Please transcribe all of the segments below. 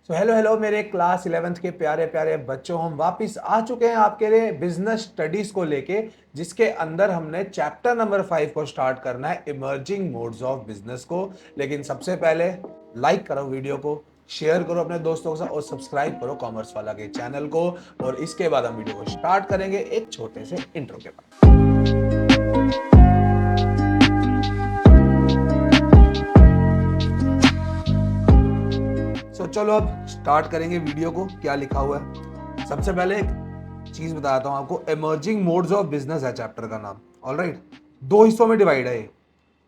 So hello hello मेरे class 11th के प्यारे प्यारे बच्चों, हम वापस आ चुके हैं आपके लिए बिजनेस स्टडीज को लेके, जिसके अंदर हमने चैप्टर नंबर 5 को स्टार्ट करना है, इमर्जिंग मोड्स ऑफ बिजनेस को। लेकिन सबसे पहले लाइक करो वीडियो को, शेयर करो अपने दोस्तों के साथ और सब्सक्राइब करो कॉमर्स वाला के चैनल को। और इसके बाद हम वीडियो को स्टार्ट करेंगे एक छोटे से इंट्रो के बाद। चलो अब स्टार्ट करेंगे वीडियो को। क्या लिखा हुआ है, सबसे पहले एक चीज बताता हूं आपको। इमर्जिंग मोड्स ऑफ बिजनेस है चैप्टर का नाम। ऑलराइट, दो हिस्सों में डिवाइड है,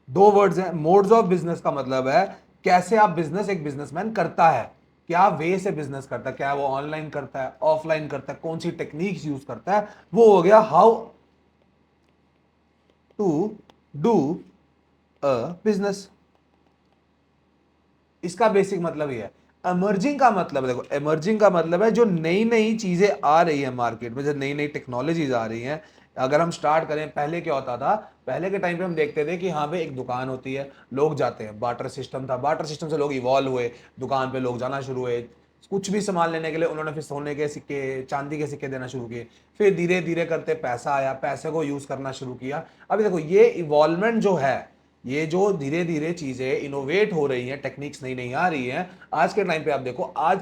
दो वर्ड्स हैं। मोड्स ऑफ बिजनेस का मतलब है कैसे आप बिजनेस, एक बिजनेसमैन करता है, क्या वे से बिजनेस करता है, क्या वो ऑनलाइन करता है, ऑफलाइन करता है, कौन सी टेक्निक्स यूज करता है। वो हो गया how to do a business. इसका बेसिक मतलब ये है। एमर्जिंग का मतलब, देखो एमर्जिंग का मतलब है जो नई नई चीजें आ रही है मार्केट में, जो नई नई टेक्नोलॉजीज आ रही हैं। अगर हम स्टार्ट करें, पहले क्या होता था, पहले के टाइम पे हम देखते थे कि हाँ भाई एक दुकान होती है, लोग जाते हैं, बार्टर सिस्टम था, बार्टर सिस्टम से लोग इवॉल्व हुए, दुकान पे लोग जाना शुरू हुए, कुछ भी सामान लेने के लिए उन्होंने फिर सोने के सिक्के, चांदी के सिक्के देना शुरू किए। फिर धीरे धीरे करते पैसा आया, पैसे को यूज करना शुरू किया। अभी देखो ये इवॉल्वमेंट जो है, ये जो धीरे धीरे चीजें इनोवेट हो रही हैं, टेक्निक्स नई नई आ रही हैं, आज के टाइम पे आप देखो, आज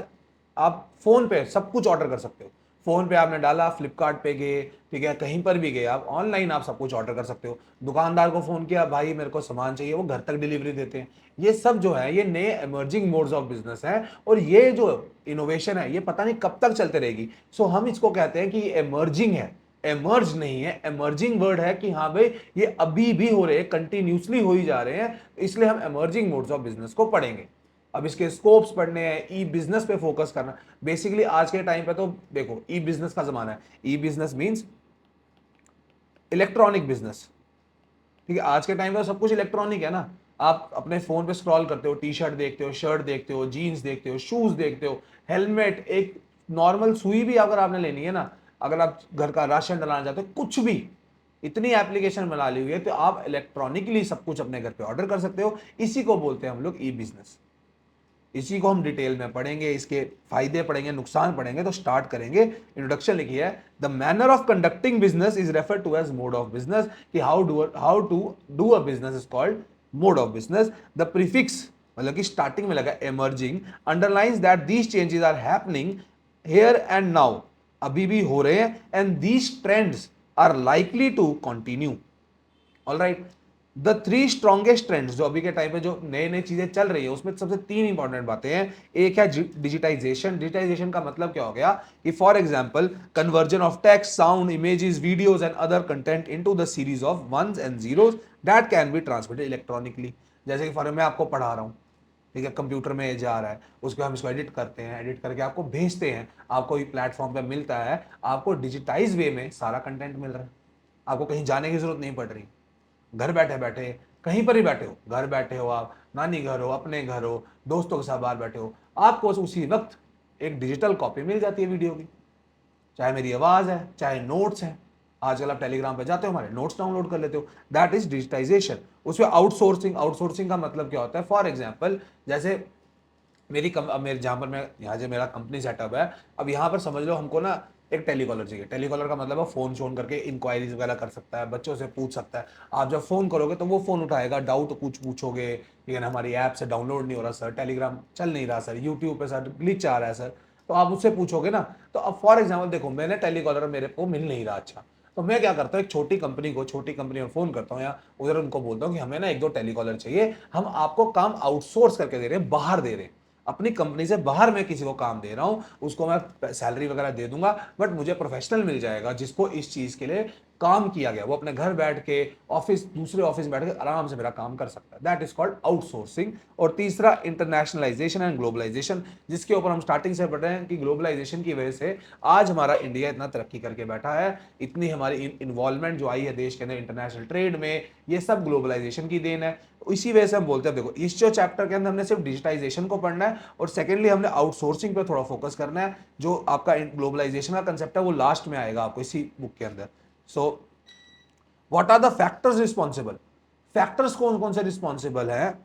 आप फोन पे सब कुछ ऑर्डर कर सकते हो। फोन पे आपने डाला, फ्लिपकार्ट पे गए, ठीक है, कहीं पर भी गए आप, ऑनलाइन आप सब कुछ ऑर्डर कर सकते हो। दुकानदार को फोन किया, भाई मेरे को सामान चाहिए, वो घर तक डिलीवरी देते हैं। ये सब जो है ये नए इमर्जिंग मोड्स ऑफ बिजनेस है। और ये जो इनोवेशन है ये पता नहीं कब तक चलते रहेगी। सो हम इसको कहते हैं कि ये इमर्जिंग है, एमर्ज नहीं है। एमर्जिंग वर्ड है कि हाँ भाई ये अभी भी हो रहे हैं, कंटिन्यूसली हो ही जा रहे हैं, इसलिए हम एमर्जिंग मोड्स ऑफ बिजनेस को पढ़ेंगे। अब इसके स्कोप्स पढ़ने हैं, ई बिजनेस पे फोकस करना। बेसिकली आज के टाइम पे तो देखो ई बिजनेस का जमाना है। ई बिजनेस मींस इलेक्ट्रॉनिक बिजनेस, ठीक है। आज के टाइम पे तो सब कुछ इलेक्ट्रॉनिक है ना। आप अपने फोन पे स्क्रॉल करते हो, टी शर्ट देखते हो, शर्ट देखते हो, जीन्स देखते हो, शूज देखते हो, हेलमेट, एक नॉर्मल सुई भी अगर आपने लेनी है ना, अगर आप घर का राशन डलाना चाहते हो, कुछ भी, इतनी एप्लीकेशन बना ली हुई है, तो आप इलेक्ट्रॉनिकली सब कुछ अपने घर पे ऑर्डर कर सकते हो। इसी को बोलते हैं हम लोग ई बिजनेस। इसी को हम डिटेल में पढ़ेंगे, इसके फायदे पढ़ेंगे, नुकसान पढ़ेंगे। तो स्टार्ट करेंगे। इंट्रोडक्शन लिखी है, the manner of conducting business is refer to as mode of business. कि how to do a business is called mode of business. The prefix मतलब कि स्टार्टिंग में लगा emerging, underlines that these changes are happening here and now, अभी भी हो रहे हैं, and these trends are likely to continue. All right, the three strongest trends जो अभी के टाइम पे जो नए नए चीजें चल रही है, उसमें सबसे तीन इंपॉर्टेंट बातें हैं। एक है डिजिटाइजेशन। डिजिटाइजेशन का मतलब क्या हो गया कि for example conversion of text, sound, images, videos and other content into the series of ones and zeros that can be transmitted electronically. जैसे कि फॉर मैं आपको पढ़ा रहा हूँ, ठीक है, कंप्यूटर में जा रहा है, उसको हम इसको एडिट करते हैं, एडिट करके आपको भेजते हैं, आपको एक प्लेटफॉर्म पे मिलता है, आपको डिजिटाइज वे में सारा कंटेंट मिल रहा है, आपको कहीं जाने की जरूरत नहीं पड़ रही। घर बैठे बैठे, कहीं पर ही बैठे हो, घर बैठे हो आप, नानी घर हो, अपने घर हो, दोस्तों के साथ बाहर बैठे हो, आपको उसी वक्त एक डिजिटल कॉपी मिल जाती है वीडियो की। चाहे मेरी आवाज है, चाहे नोट्स हैं। आजकल आप टेलीग्राम पे जाते हो, हमारे नोट्स डाउनलोड कर लेते हो। That is digitization. उसमें आउटसोर्सिंग, आउटसोर्सिंग का मतलब क्या होता है, फॉर एग्जाम्पल जैसे अब मेरे जहाँ पर मैं, यहाँ जो मेरा कंपनी सेटअप है, अब यहाँ पर समझ लो हमको ना एक टेलीकॉलर चाहिए। टेलीकॉलर का मतलब है फोन शोन करके इंक्वायरीज वगैरह कर सकता है, बच्चों से पूछ सकता है। आप जब फोन करोगे तो वो फोन उठाएगा, डाउट कुछ पूछोगे, लेकिन हमारी ऐप से डाउनलोड नहीं हो रहा सर, टेलीग्राम चल नहीं रहा सर, यूट्यूब पे सर ग्लिच आ रहा है सर, तो आप उससे पूछोगे ना। तो अब फॉर एग्जाम्पल देखो, मैंने टेलीकॉलर मेरे को मिल नहीं रहा अच्छा, तो मैं क्या करता हूँ, एक छोटी कंपनी में फोन करता हूँ या उधर उनको बोलता हूँ कि हमें ना एक दो टेलीकॉलर चाहिए, हम आपको काम आउटसोर्स करके दे रहे हैं, बाहर दे रहे हैं, अपनी कंपनी से बाहर मैं किसी को काम दे रहा हूं, उसको मैं सैलरी वगैरह दे दूंगा, बट मुझे प्रोफेशनल मिल जाएगा जिसको इस चीज के लिए काम किया गया, वो अपने घर बैठ के ऑफिस, दूसरे ऑफिस बैठ के आराम से मेरा काम कर सकता है। That is called outsourcing. और तीसरा इंटरनेशनलाइजेशन एंड ग्लोबलाइजेशन, जिसके ऊपर हम स्टार्टिंग से पढ़ रहे हैं कि ग्लोबलाइजेशन की वजह से आज हमारा इंडिया इतना तरक्की करके बैठा है, इतनी हमारी इन्वॉल्वमेंट जो आई है देश के अंदर इंटरनेशनल ट्रेड में, ये सब ग्लोबलाइजेशन की देन है। इसी वजह से हम बोलते हैं, देखो इस जो चैप्टर के अंदर हमने सिर्फ डिजिटाइजेशन को पढ़ना है, और सेकेंडली हमने आउटसोर्सिंग पे थोड़ा फोकस करना है। जो आपका ग्लोबलाइजेशन का कंसेप्ट है वो लास्ट में आएगा आपको इसी बुक के अंदर। So what are the factors responsible, factors कौन कौन से रिस्पॉन्सिबल हैं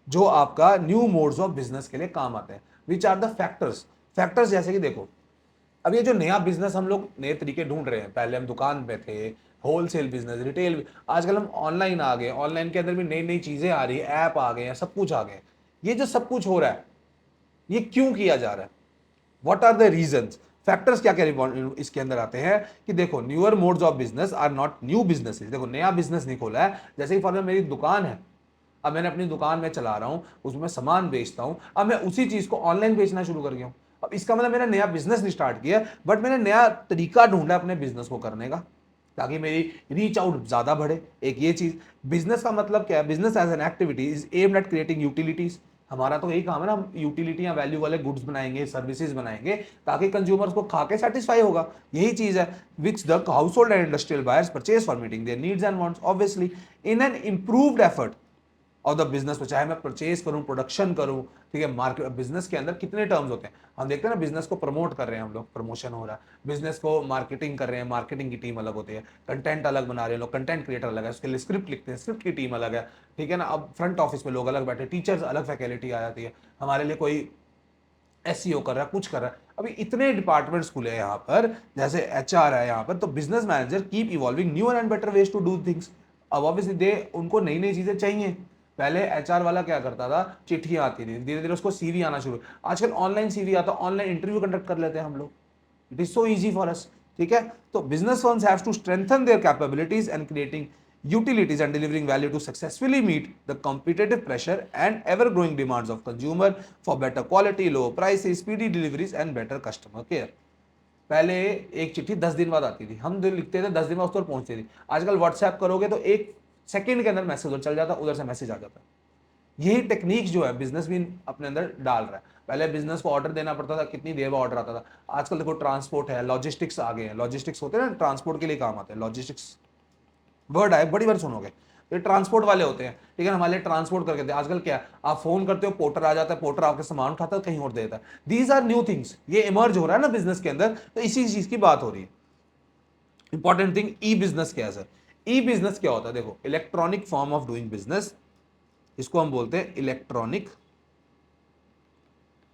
जो आपका न्यू मोड्स ऑफ बिजनेस के लिए काम आते हैं। Which are the factors. Factors जैसे कि देखो, अब ये जो नया बिजनेस हम लोग नए तरीके ढूंढ रहे हैं, पहले हम दुकान पे थे, होलसेल बिजनेस, रिटेल, आजकल हम ऑनलाइन आ गए, ऑनलाइन के अंदर भी नई नई चीजें आ रही है, ऐप आ गए हैं, सब कुछ आ गए। ये जो सब कुछ हो रहा है, ये क्यों किया जा रहा है? What are the reasons? Factors क्या क्या इसके अंदर आते हैं कि देखो, newer modes of business are not new businesses. देखो, नया बिजनेस नहीं खोला है, जैसे कि फॉर एग्जाम्पल मेरी दुकान है, अब मैंने अपनी दुकान में चला रहा हूं, उसमें सामान बेचता हूं, अब मैं उसी चीज को ऑनलाइन बेचना शुरू कर गया हूं। अब इसका मतलब मैंने नया बिजनेस नहीं स्टार्ट किया, बट मैंने नया तरीका ढूंढा अपने बिजनेस को करने का, ताकि मेरी रीच आउट ज्यादा बढ़े। एक ये चीज। बिजनेस का मतलब क्या है? Business as an activity is aimed at creating utilities. हमारा तो यही काम है ना, हम यूटिलिटी या वैल्यू वाले गुड्स बनाएंगे, सर्विसेज बनाएंगे, ताकि कंज्यूमर्स को खा के सेटिस्फाई होगा। यही चीज है which the house hold and industrial buyers purchase for meeting there needs and wants, obviously in an improved effort और द बिजनेस में, चाहे मैं परचेज करूं, प्रोडक्शन करूं, ठीक है। मार्केट बिजनेस के अंदर कितने टर्म्स होते हैं, हम देखते हैं ना, बिजनेस को प्रमोट कर रहे हैं हम लोग, प्रमोशन हो रहा है, बिजनेस को मार्केटिंग कर रहे हैं, मार्केटिंग की टीम अलग होती है, कंटेंट अलग बना रहे हैं लोग, कंटेंट क्रिएटर अलग है, उसके लिए स्क्रिप्ट लिखते हैं, स्क्रिप्ट की टीम अलग है, ठीक है ना। अब फ्रंट ऑफिस में लोग अलग बैठे, टीचर्स अलग फैकल्टी आ जाती है, हमारे लिए कोई एसईओ कर रहा है, कुछ कर रहा है। अभी इतने डिपार्टमेंट्स खुले हैं यहाँ पर, जैसे एचआर है यहाँ पर, तो business manager keep evolving new and better ways to do things. अब ऑब्वियसली दे उनको नई नई चीजें चाहिए। पहले एचआर वाला क्या करता था, चिट्ठियां आती थी, धीरे धीरे उसको सीवी आना शुरू। आजकल ऑनलाइन सीवी आता, ऑनलाइन इंटरव्यू कंडक्ट कर लेते हैं हम लोग, it is so easy for us, ठीक है। तो business firms have to strengthen their capabilities and creating utilities and delivering value to successfully meet the competitive pressure and ever growing demands of consumer for better quality, low prices, speedy deliveries and better customer care। पहले एक चिट्ठी 10 दिन बाद आती थी, हम जो लिखते थे 10 दिन बाद उस पर पहुंचती थी। आजकल व्हाट्सएप करोगे तो एक सेकंड के अंदर मैसेज उधर चल जाता, उधर से मैसेज आ जाता है। यही टेक्निक जो है बिजनेस भी अपने अंदर डाल रहा है। पहले बिजनेस को ऑर्डर देना पड़ता था, कितनी देर में ऑर्डर आता था। आजकल देखो, ट्रांसपोर्ट है, लॉजिस्टिक्स आ गए हैं, लॉजिस्टिक्स होते हैं ना, ट्रांसपोर्ट के लिए काम आते हैं, लॉजिस्टिक्स वर्ड आए, बड़ी बार सुनोगे, ये ट्रांसपोर्ट वाले होते हैं, ठीक है, हमारे लिए ट्रांसपोर्ट करके दे। आजकल क्या है, आप फोन करते हो, पोर्टर आ जाता है, पोर्टर आपके सामान उठाता है, कहीं और देता है। दीज आर न्यू थिंग्स, ये इमर्ज हो रहा है ना बिजनेस के अंदर, तो इसी चीज की बात हो रही है। इंपॉर्टेंट थिंग, ई बिजनेस क्या है सर? ई बिजनेस क्या होता है? देखो, electronic form of doing business, इसको हम बोलते हैं इलेक्ट्रॉनिक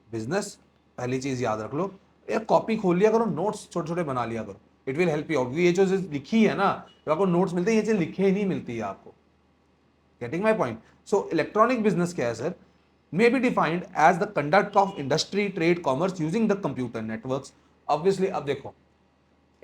बिजनेस। पहली चीज याद रख लो, यार कॉपी खोल लिया करो, नोट्स छोटे छोटे बना लिया करो, it will help you out. ये जो लिखी है ना, जो आपको नोट्स मिलते हैं, ये चीज लिखे ही नहीं मिलती है आपको। Getting my point? So electronic business क्या है sir? May be defined as the conduct of industry, trade, commerce using the computer networks. Obviously अब देखो,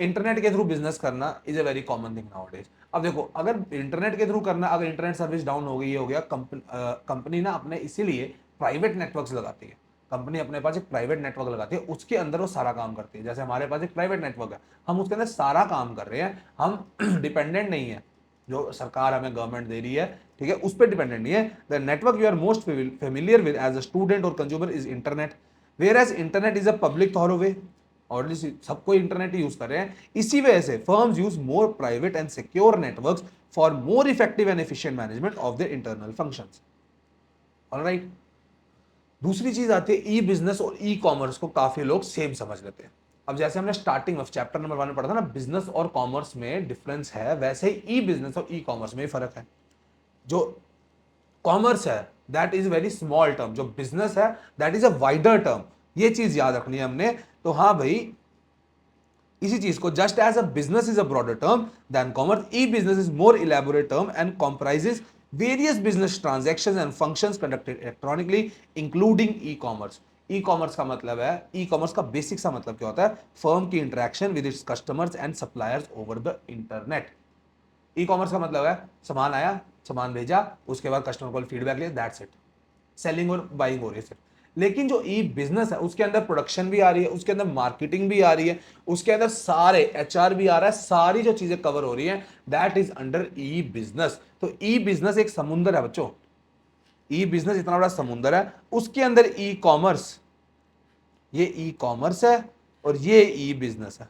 इंटरनेट के थ्रू बिजनेस करना is a very common thing nowadays. अब देखो, अगर internet के थ्रू करना, अगर इंटरनेट सर्विस डाउन हो गई, ये हो गया, कंपनी ना अपने इसीलिए प्राइवेट नेटवर्क्स लगाती है। कंपनी अपने पास एक प्राइवेट नेटवर्क लगाती है, उसके अंदर वो सारा काम करती है। जैसे हमारे पास एक प्राइवेट नेटवर्क है, हम उसके अंदर सारा काम कर रहे हैं, हम डिपेंडेंट नहीं है, जो सरकार हमें गवर्नमेंट दे रही है, ठीक है, उस पर डिपेंडेंट नहीं है। The network you are most familiar with as a student और consumer is internet, whereas internet is a public thoroughfare. और सबको इंटरनेट यूज कर रहे हैं, इसी वजह से firms use more private and secure networks for more effective and efficient management of their internal functions. Alright. दूसरी चीज आती है, ई बिजनेस और ई कॉमर्स को काफी लोग सेम समझ लेते हैं। अब जैसे हमने स्टार्टिंग में चैप्टर नंबर 1 में पढ़ा था ना, बिजनेस और कॉमर्स में डिफरेंस है, वैसे ही ई बिजनेस और ई कॉमर्स में फर्क है। जो कॉमर्स है that is very small term, जो बिजनेस है that is a wider term. ये चीज याद रखनी है हमने। तो हाँ भाई, इसी चीज को, just as a business is a broader term than commerce, e business is more elaborate term and comprises various business transactions and functions conducted electronically including e-commerce। E commerce का मतलब है, ई कॉमर्स का बेसिक सा मतलब क्या होता है? Firm की interaction with its customers and suppliers over the internet. E commerce का मतलब है, सामान आया, सामान भेजा, उसके बाद कस्टमर को फीडबैक लिया, दैट्स इट, सेलिंग और बाइंग हो रही है सिर्फ। लेकिन जो ई बिजनेस है, उसके अंदर प्रोडक्शन भी आ रही है, उसके अंदर मार्केटिंग भी आ रही है, उसके अंदर सारे एचआर भी आ रहा है, सारी जो चीजें कवर हो रही है, that is under E business. तो ई बिजनेस एक समुंदर है बच्चों, ई बिजनेस इतना बड़ा समुंदर है, उसके अंदर ई कॉमर्स, ये ई कॉमर्स है और ये ई बिजनेस है।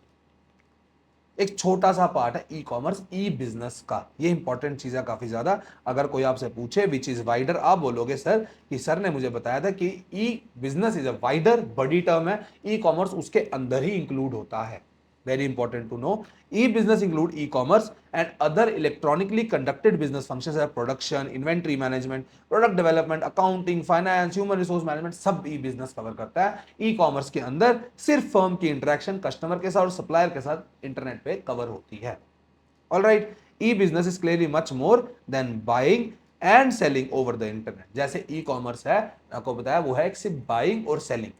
एक छोटा सा पार्ट है ई कॉमर्स ई बिजनेस का। ये इंपॉर्टेंट चीज है काफी ज्यादा। अगर कोई आपसे पूछे विच इज वाइडर, आप बोलोगे सर कि सर ने मुझे बताया था कि ई बिजनेस इज अ वाइडर, बड़ी टर्म है, ई कॉमर्स उसके अंदर ही इंक्लूड होता है। Very important to know. E-business include e-commerce and other electronically conducted business functions like production, inventory management, product development, accounting, finance, human resource management, सब e-business cover करता है. E-commerce के अंदर सिर्फ फर्म की इंटरेक्शन कस्टमर के साथ और सप्लायर के साथ इंटरनेट पे कवर होती है. All right, e-business is clearly much more than buying and selling over the internet. जैसे e-commerce है, आपको बताया वो है सिर्फ बाइंग और सेलिंग.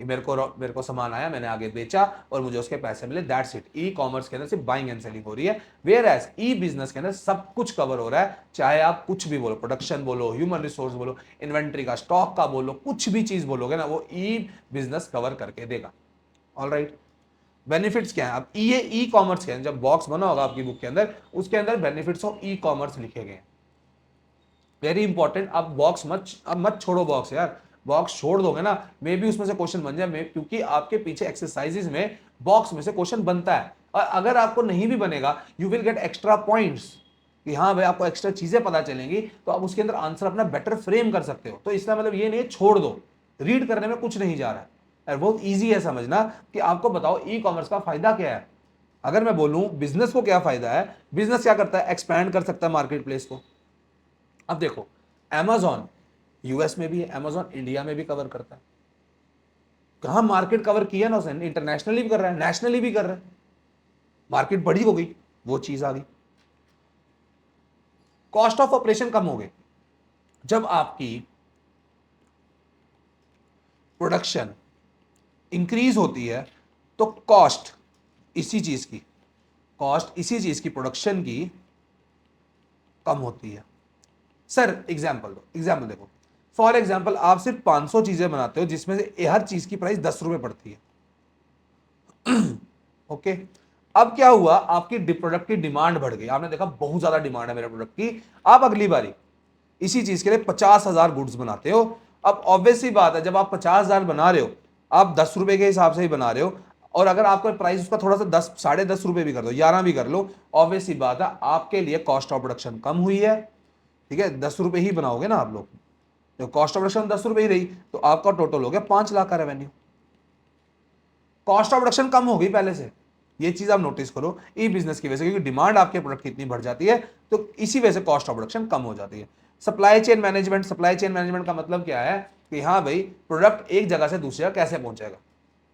मेरे को सामान आया, मैंने आगे बेचा और मुझे उसके पैसे मिले, दैट्स इट. ई कॉमर्स के अंदर सिर्फ बाइंग एंड सेलिंग हो रही है, वेयर एज ई बिजनेस के अंदर सब कुछ कवर हो रहा है. चाहे आप कुछ भी बोलो, प्रोडक्शन बोलो, ह्यूमन रिसोर्स बोलो, इन्वेंट्री का, स्टॉक का बोलो, कुछ भी चीज बोलोगे ना, वो ई बिजनेस कवर करके देगा. ऑल राइट, बेनिफिट्स क्या है? अब ये ई कॉमर्स के अंदर जब बॉक्स बना होगा आपकी बुक के अंदर, उसके अंदर बेनिफिट्स ऑफ ई कॉमर्स लिखे गए. Very important. अब बॉक्स मत छोड़ो बॉक्स यार. बॉक्स छोड़ दोगे ना, मे भी उसमें से क्वेश्चन बन जाए, क्योंकि आपके पीछे एक्सरसाइजेस में बॉक्स में से क्वेश्चन बनता है. और अगर आपको नहीं भी बनेगा, you will get extra points कि हाँ भाई आपको एक्स्ट्रा चीजें पता चलेंगी, तो आप उसके अंदर आंसर अपना बेटर फ्रेम कर सकते हो. तो इसका मतलब ये नहीं छोड़ दो, रीड करने में कुछ नहीं जा रहा है. बहुत ईजी है समझना कि आपको बताओ ई कॉमर्स का फायदा क्या है. अगर मैं बोलूं बिजनेस को क्या फायदा है, बिजनेस क्या करता है, एक्सपैंड कर सकता है मार्केट प्लेस को. अब देखो, Amazon यूएस में भी है, Amazon इंडिया में भी कवर करता है. कहां मार्केट कवर किया ना उसने, इंटरनेशनली भी कर रहा है, नेशनली भी कर रहा है. मार्केट बड़ी हो गई, वो चीज आ गई. कॉस्ट ऑफ ऑपरेशन कम हो गई. जब आपकी प्रोडक्शन इंक्रीज होती है तो कॉस्ट इसी चीज की, प्रोडक्शन की कम होती है. सर एग्जाम्पल दो, एग्जाम्पल देखो. फॉर एग्जाम्पल आप सिर्फ 500 चीजें बनाते हो जिसमें से हर चीज की प्राइस 10 रुपए पड़ती है. ओके, अब क्या हुआ, आपकी प्रोडक्ट की डिमांड बढ़ गई. आपने देखा बहुत ज्यादा डिमांड है मेरे प्रोडक्ट की. आप अगली बारी इसी चीज के लिए 50,000 गुड्स बनाते हो. अब ऑब्वियस सी बात है, जब आप 50,000 बना रहे हो, आप 10 रुपए के हिसाब से ही बना रहे हो, और अगर आपका प्राइस उसका थोड़ा सा 10, ₹10.5 भी कर दो, 11 भी कर लो, ऑब्वियस सी बात है आपके लिए कॉस्ट ऑफ प्रोडक्शन कम हुई है. ठीक है, 10 रुपए ही बनाओगे ना आप लोग, तो कॉस्ट ऑफ प्रोडक्शन 10 रुपए ही रही, तो आपका टोटल हो गया 5 लाख का रेवेन्यू. कॉस्ट ऑफ प्रोडक्शन कम हो गई पहले से. ये चीज आप नोटिस करो ई बिजनेस की वजह से, क्योंकि डिमांड आपके प्रोडक्ट की इतनी बढ़ जाती है, तो इसी वजह से कॉस्ट ऑफ प्रोडक्शन कम हो जाती है. सप्लाई चेन मैनेजमेंट का मतलब क्या है कि हाँ भाई प्रोडक्ट एक जगह से दूसरी जगह कैसे पहुंचेगा,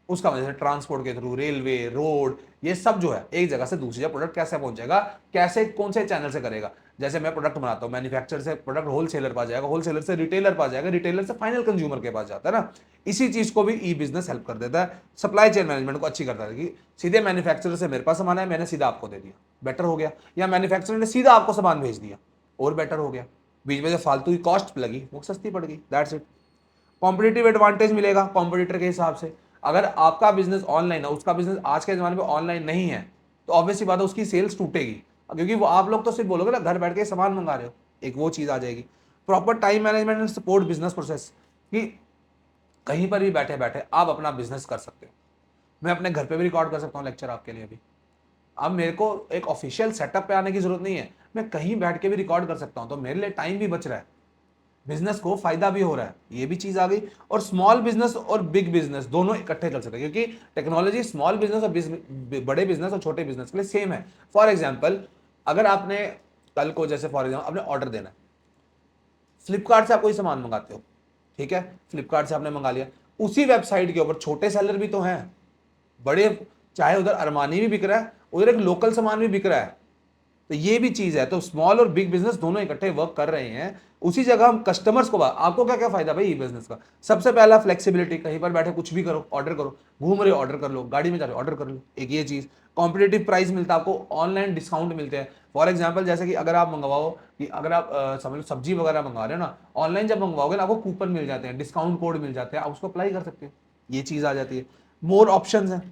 उसका वजह से ट्रांसपोर्ट के थ्रू, रेलवे, रोड, ये सब जो है एक जगह से दूसरी जगह प्रोडक्ट कैसे पहुंचेगा, कैसे, कौन से चैनल से करेगा. जैसे मैं प्रोडक्ट बनाता हूँ, मैन्युफैक्चर से प्रोडक्ट होलसेलर पास जाएगा, होलसेलर से रिटेलर पास जाएगा, रिटेलर से फाइनल कंज्यूमर के पास जाता है ना. इसी चीज को भी ई बिजनेस हेल्प कर देता है. सप्लाई चेन मैनेजमेंट को अच्छी करता है कि सीधे मैन्युफैक्चरर से मेरे पास सामान है, मैंने सीधा आपको दे दिया, बेटर हो गया. या मैन्युफैक्चरर ने सीधा आपको सामान भेज दिया, और बेटर हो गया. बीच में जो फालतू की कॉस्ट लगी वो सस्ती पड़ गई, दैट्स इट. कॉम्पिटिटिव एडवांटेज मिलेगा कॉम्पिटिटर के हिसाब से. अगर आपका बिजनेस ऑनलाइन है, उसका बिजनेस आज के जमाने में ऑनलाइन नहीं है, तो ऑब्वियसली बात है उसकी सेल्स टूटेगी, क्योंकि वो आप लोग तो सिर्फ बोलोगे ना घर बैठ के सामान मंगा रहे हो, एक वो चीज आ जाएगी. Proper time management and support business process, कि कहीं पर भी बैठे बैठे आप अपना बिजनेस कर सकते हो. मैं अपने घर पे भी रिकॉर्ड कर सकता हूँ लेक्चर आपके लिए अभी. अब मेरे को एक ऑफिशियल सेटअप पे आने की जरूरत नहीं है, मैं कहीं बैठ के भी रिकॉर्ड कर सकता हूँ, तो मेरे लिए टाइम भी बच रहा है, बिजनेस को फायदा भी हो रहा है. ये भी चीज आ गई. और स्मॉल बिजनेस और बिग बिजनेस दोनों इकट्ठे चल सकते हैं, क्योंकि टेक्नोलॉजी स्मॉल बिजनेस और बड़े बिजनेस और छोटे बिजनेस के लिए सेम है. फॉर एग्जाम्पल, अगर आपने कल को, जैसे फॉर एग्जाम्पल आपने ऑर्डर देना है, फ्लिपकार्ट से आप कोई सामान मंगाते हो, ठीक है, फ्लिपकार्ट से आपने मंगा लिया, उसी वेबसाइट के ऊपर छोटे सेलर भी तो हैं, बड़े, चाहे उधर अरमानी भी बिक रहा है, उधर एक लोकल सामान भी बिक रहा है, तो ये भी चीज है. तो स्मॉल और बिग बिजनेस दोनों इकट्ठे वर्क कर रहे हैं. उसी जगह हम कस्टमर्स को, आपको क्या क्या फायदा भाई ई बिजनेस का? सबसे पहला फ्लेक्सिबिलिटी, कहीं पर बैठे कुछ भी करो, ऑर्डर करो, घूम रहे हो ऑर्डर कर लो, गाड़ी में जा रहे हो ऑर्डर कर लो, एक ये चीज. कॉम्पिटेटिव प्राइस मिलता है आपको, ऑनलाइन डिस्काउंट मिलते हैं. फॉर एग्जाम्पल जैसे कि अगर आप मंगवाओ, कि अगर आप समझ लो सब्जी वगैरह मंगवा रहे हो ना, ऑनलाइन जब मंगवाओगे ना, आपको कूपन मिल जाते हैं, डिस्काउंट कोड मिल जाते हैं, आप उसको अप्लाई कर सकते हो. ये चीज आ जाती है. मोर ऑप्शन है,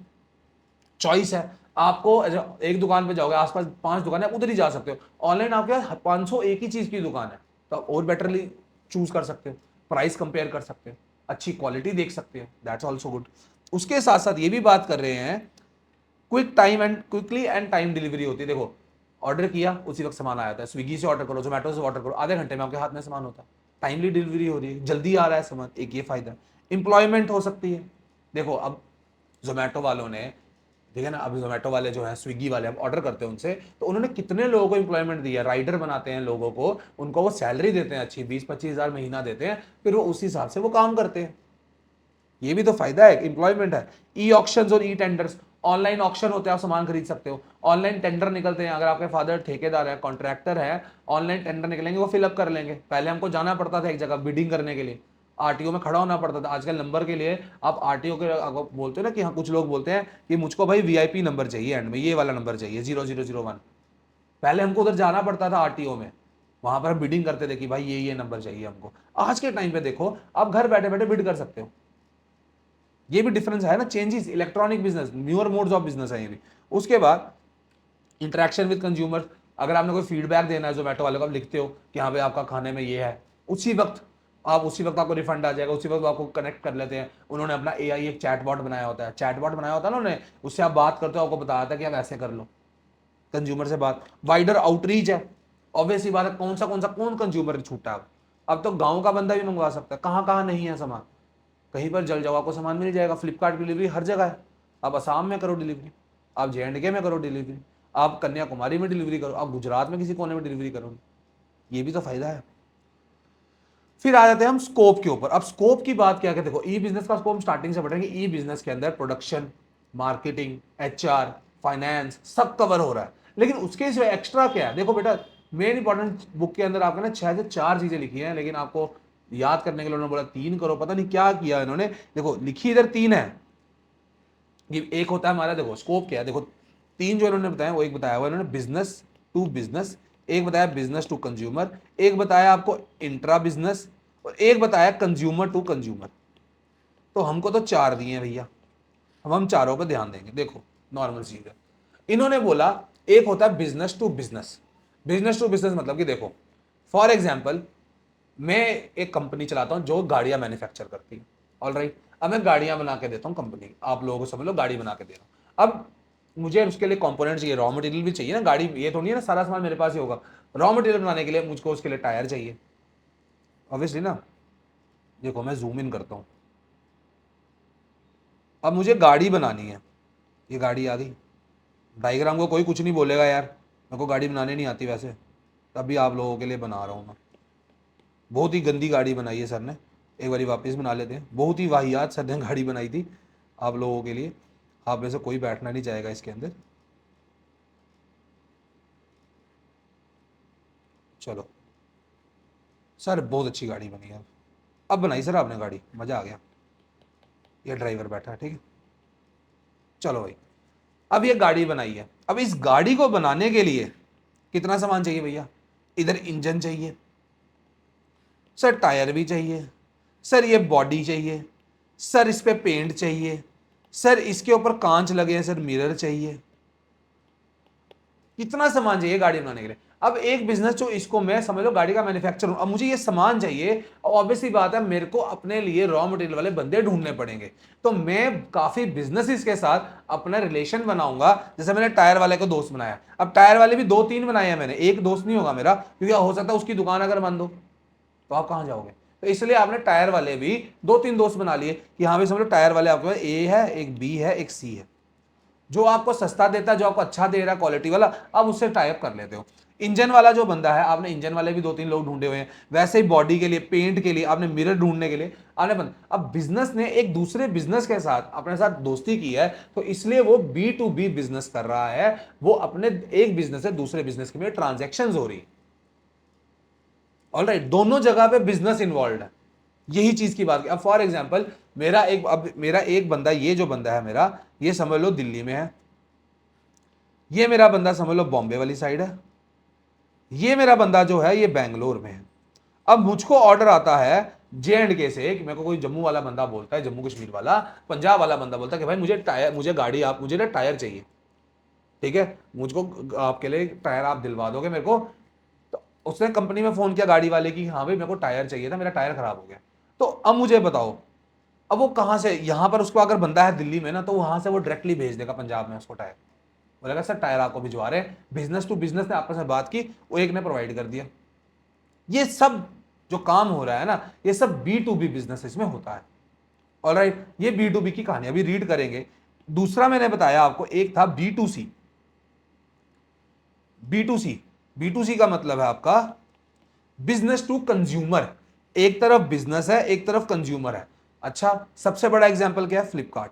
चॉइस है. आपको एक दुकान पे जाओगे, आसपास 5 दुकानें, आप उधर ही जा सकते हो. ऑनलाइन आपके पास 500 एक ही चीज की दुकान है, तो आप और बेटरली चूज कर सकते हो, प्राइस कंपेयर कर सकते हो, अच्छी क्वालिटी देख सकते हो, दैट्स ऑल्सो गुड. उसके साथ साथ ये भी बात कर रहे हैं, क्विकली एंड टाइम डिलीवरी होती है. देखो, ऑर्डर किया उसी वक्त सामान आया था, स्विगी से ऑर्डर करो, जोमेटो से ऑर्डर करो, आधे घंटे में आपके हाथ में सामान होता है, टाइमली डिलीवरी हो रही है, जल्दी आ रहा है सामान, एक ये फायदा है. एम्प्लॉयमेंट हो सकती है. देखो अब जोमेटो वालों ने ठीक है ना। अभी जोमेटो वाले जो है, स्विगी वाले, हम ऑर्डर करते हैं उनसे, तो उन्होंने कितने लोगों को एम्प्लॉयमेंट दिया, राइडर बनाते हैं लोगों को, उनको वो सैलरी देते हैं अच्छी, 20-25 हज़ार महीना देते हैं, फिर वो उस हिसाब से वो काम करते हैं। ये भी तो फायदा है, एम्प्लॉयमेंट है। ई ऑक्शन और ई टेंडर्स, ऑनलाइन ऑक्शन होते हैं, आप सामान खरीद सकते हो। ऑनलाइन टेंडर निकलते हैं, अगर आपके फादर ठेकेदार है, कॉन्ट्रैक्टर है, ऑनलाइन टेंडर निकलेंगे, वो फिलअप कर लेंगे। पहले हमको जाना पड़ता था एक जगह बिडिंग करने के लिए, आरटीओ में खड़ा होना पड़ता था। आजकल नंबर के लिए आप आरटीओ के बोलते हो ना कि हाँ, कुछ लोग बोलते हैं कि मुझको भाई वीआईपी नंबर चाहिए, एंड में ये वाला नंबर चाहिए 0001। पहले हमको उधर जाना पड़ता था आरटीओ में, वहां पर हम बिडिंग करते थे कि भाई ये नंबर चाहिए हमको। आज के टाइम पे देखो, आप घर बैठे बैठे बिड कर सकते हो। ये भी डिफरेंस है ना, changes, electronic business, newer modes of business है ये भी। उसके बाद इंटरेक्शन विद कंज्यूमर, अगर आपने कोई फीडबैक देना है जोमेटो वाले को, आप लिखते हो कि हाँ भाई आपका खाने में ये है, उसी वक्त आपको रिफंड आ जाएगा, उसी वक्त आपको कनेक्ट कर लेते हैं। उन्होंने अपना एआई एक चैटबॉट बनाया होता है, ना उन्होंने, उससे आप बात करते हो, आपको बताया था कि आप ऐसे कर लो, कंज्यूमर से बात। वाइडर आउटरीच है, ऑब्वियसली बात है, कौन कंज्यूमर छूटा है। अब तो गांव का बंदा भी मंगवा सकता है, कहाँ कहाँ नहीं है सामान, कहीं पर जल जाओ आपको सामान मिल जाएगा। फ्लिपकार्ट डिलीवरी हर जगह है। आप असम में करो डिलीवरी, आप JNK में करो डिलीवरी, आप कन्याकुमारी में डिलीवरी करो, आप गुजरात में किसी कोने में डिलीवरी करो। ये भी तो फायदा है। फिर आ जाते हैं हम स्कोप के ऊपर। अब स्कोप की बात क्या है, देखो ई बिजनेस का स्कोप हम स्टार्टिंग से पढ़ेंगे। ई बिजनेस के अंदर प्रोडक्शन, मार्केटिंग, HR, फाइनेंस सब कवर हो रहा है। लेकिन उसके सिवा एक्स्ट्रा क्या है, देखो बेटा, मेन इंपॉर्टेंट बुक के अंदर आपने ना 6 से 4 चीजें लिखी हैं, लेकिन आपको याद करने के लिए उन्होंने बोला 3 करो, पता नहीं क्या किया इन्होंने। देखो लिखी इधर 3 है, ये एक होता है हमारा, देखो स्कोप क्या है, देखो 3 जो इन्होंने बताया, वो एक बताया हुआ इन्होंने बिजनेस टू बिजनेस, एक बताया बिजनेस टू कंज्यूमर, एक बताया आपको इंट्रा बिजनेस, और एक बताया कंज्यूमर टू कंज्यूमर। तो हमको तो 4 दिए हैं भैया, हम चारों पे ध्यान देंगे। देखो नॉर्मल चीज है, इन्होंने बोला एक होता है business to business. Business to business मतलब कि देखो, फॉर एग्जाम्पल, मैं एक कंपनी चलाता हूं जो गाड़ियां मैन्युफैक्चर करती है, ऑल राइट। अब मैं गाड़ियां बना के देता हूं कंपनी, आप लोगों को समझ लो गाड़ी बना के दे रहा हूं। अब मुझे उसके लिए कंपोनेंट चाहिए, रॉ मटेरियल भी चाहिए ना, गाड़ी ये तो नहीं है ना सारा सामान मेरे पास ही होगा। रॉ मटेरियल बनाने के लिए मुझको उसके लिए टायर चाहिए, ऑब्वियसली ना। देखो मैं जूम इन करता हूं, अब मुझे गाड़ी बनानी है, ये गाड़ी आ गई। डायग्राम को कोई कुछ नहीं बोलेगा यार, मेरे को गाड़ी बनाने नहीं आती वैसे, तभी आप लोगों के लिए बना रहा हूँ मैं। बहुत ही गंदी गाड़ी बनाई है सर ने, एक बारी वापस बना लेते हैं। बहुत ही वाहियात सर ने गाड़ी बनाई थी आप लोगों के लिए, आप में से कोई बैठना नहीं चाहेगा इसके अंदर। चलो सर, बहुत अच्छी गाड़ी बनी है। अब बनाई सर आपने गाड़ी, मज़ा आ गया। ये ड्राइवर बैठा है, ठीक है। चलो भाई, अब ये गाड़ी बनाई है। अब इस गाड़ी को बनाने के लिए कितना सामान चाहिए भैया, इधर इंजन चाहिए सर, टायर भी चाहिए सर, ये बॉडी चाहिए सर, इस पे पेंट चाहिए सर, इसके ऊपर कांच लगे हैं सर, मिरर चाहिए। कितना सामान चाहिए गाड़ी बनाने के लिए। अब एक बिजनेस जो इसको मैं समझ लो गाड़ी का मैन्युफैक्चर हूं, अब मुझे ये सामान चाहिए, और ऑब्वियसली बात है मेरे को अपने लिए रॉ मटेरियल वाले बंदे ढूंढने पड़ेंगे। तो मैं काफी बिजनेसेस के साथ अपना रिलेशन बनाऊंगा। जैसे मैंने टायर वाले को दोस्त बनाया, अब टायर वाले भी 2-3 बनाए हैं मैंने, एक दोस्त नहीं होगा मेरा, क्योंकि हो सकता है उसकी दुकान अगर बंद हो तो आप कहां जाओगे। तो इसलिए आपने टायर वाले भी 2-3 दोस्त बना लिए कि हाँ भाई समझ लो टायर वाले आपके पास A है, एक B है, एक C है। जो आपको सस्ता देता है, जो आपको अच्छा दे रहा है क्वालिटी वाला, आप उससे टाइप कर लेते हो। इंजन वाला जो बंदा है, आपने इंजन वाले भी 2-3 लोग ढूंढे हुए हैं। वैसे ही बॉडी के लिए, पेंट के लिए आपने मिरर ढूंढने के लिए आपने अब बिजनेस ने एक दूसरे बिजनेस के साथ अपने साथ दोस्ती की है, तो इसलिए वो B2B बिजनेस कर रहा है। वो अपने एक बिजनेस से दूसरे बिजनेस के में ट्रांजेक्शन हो रही है, ऑलराइट। दोनों जगह पे बिजनेस इन्वॉल्व है, यही चीज की बात की। अब फॉर एग्जांपल, मेरा एक बंदा, ये जो बंदा है मेरा, ये समझ लो दिल्ली में है, ये मेरा बंदा समझ लो बॉम्बे वाली साइड है, ये मेरा बंदा जो है ये बेंगलोर में है। अब मुझको ऑर्डर आता है J&K से, कि मेरे को कोई जम्मू वाला बंदा बोलता है, जम्मू कश्मीर वाला, पंजाब वाला बंदा बोलता है कि भाई मुझे टायर, मुझे गाड़ी, आप मुझे ना टायर चाहिए, ठीक है, मुझको आपके लिए टायर आप दिलवा दोगे मेरे को। तो उसने कंपनी में फोन किया गाड़ी वाले की, हाँ भाई मेरे को टायर चाहिए था, मेरा टायर खराब हो गया। तो अब मुझे बताओ, अब वो कहां से, यहां पर उसको अगर बंदा है दिल्ली में ना, तो वहां से वो डायरेक्टली भेज देगा पंजाब में उसको टायर, बोलेगा सर टायर आपको भिजवा रहे हैं। बिजनेस टू बिजनेस ने आपस में बात की, वो एक ने प्रोवाइड कर दिया। ये सब जो काम हो रहा है ना, ये सब B2B बिजनेस इसमें होता है, ऑलराइट। ये B2B की कहानी अभी रीड करेंगे। दूसरा मैंने बताया आपको, एक था B2C। B2C का मतलब है आपका बिजनेस टू कंज्यूमर। एक तरफ बिजनेस है, एक तरफ कंज्यूमर है। अच्छा, सबसे बड़ा एग्जांपल क्या है? फ्लिपकार्ट,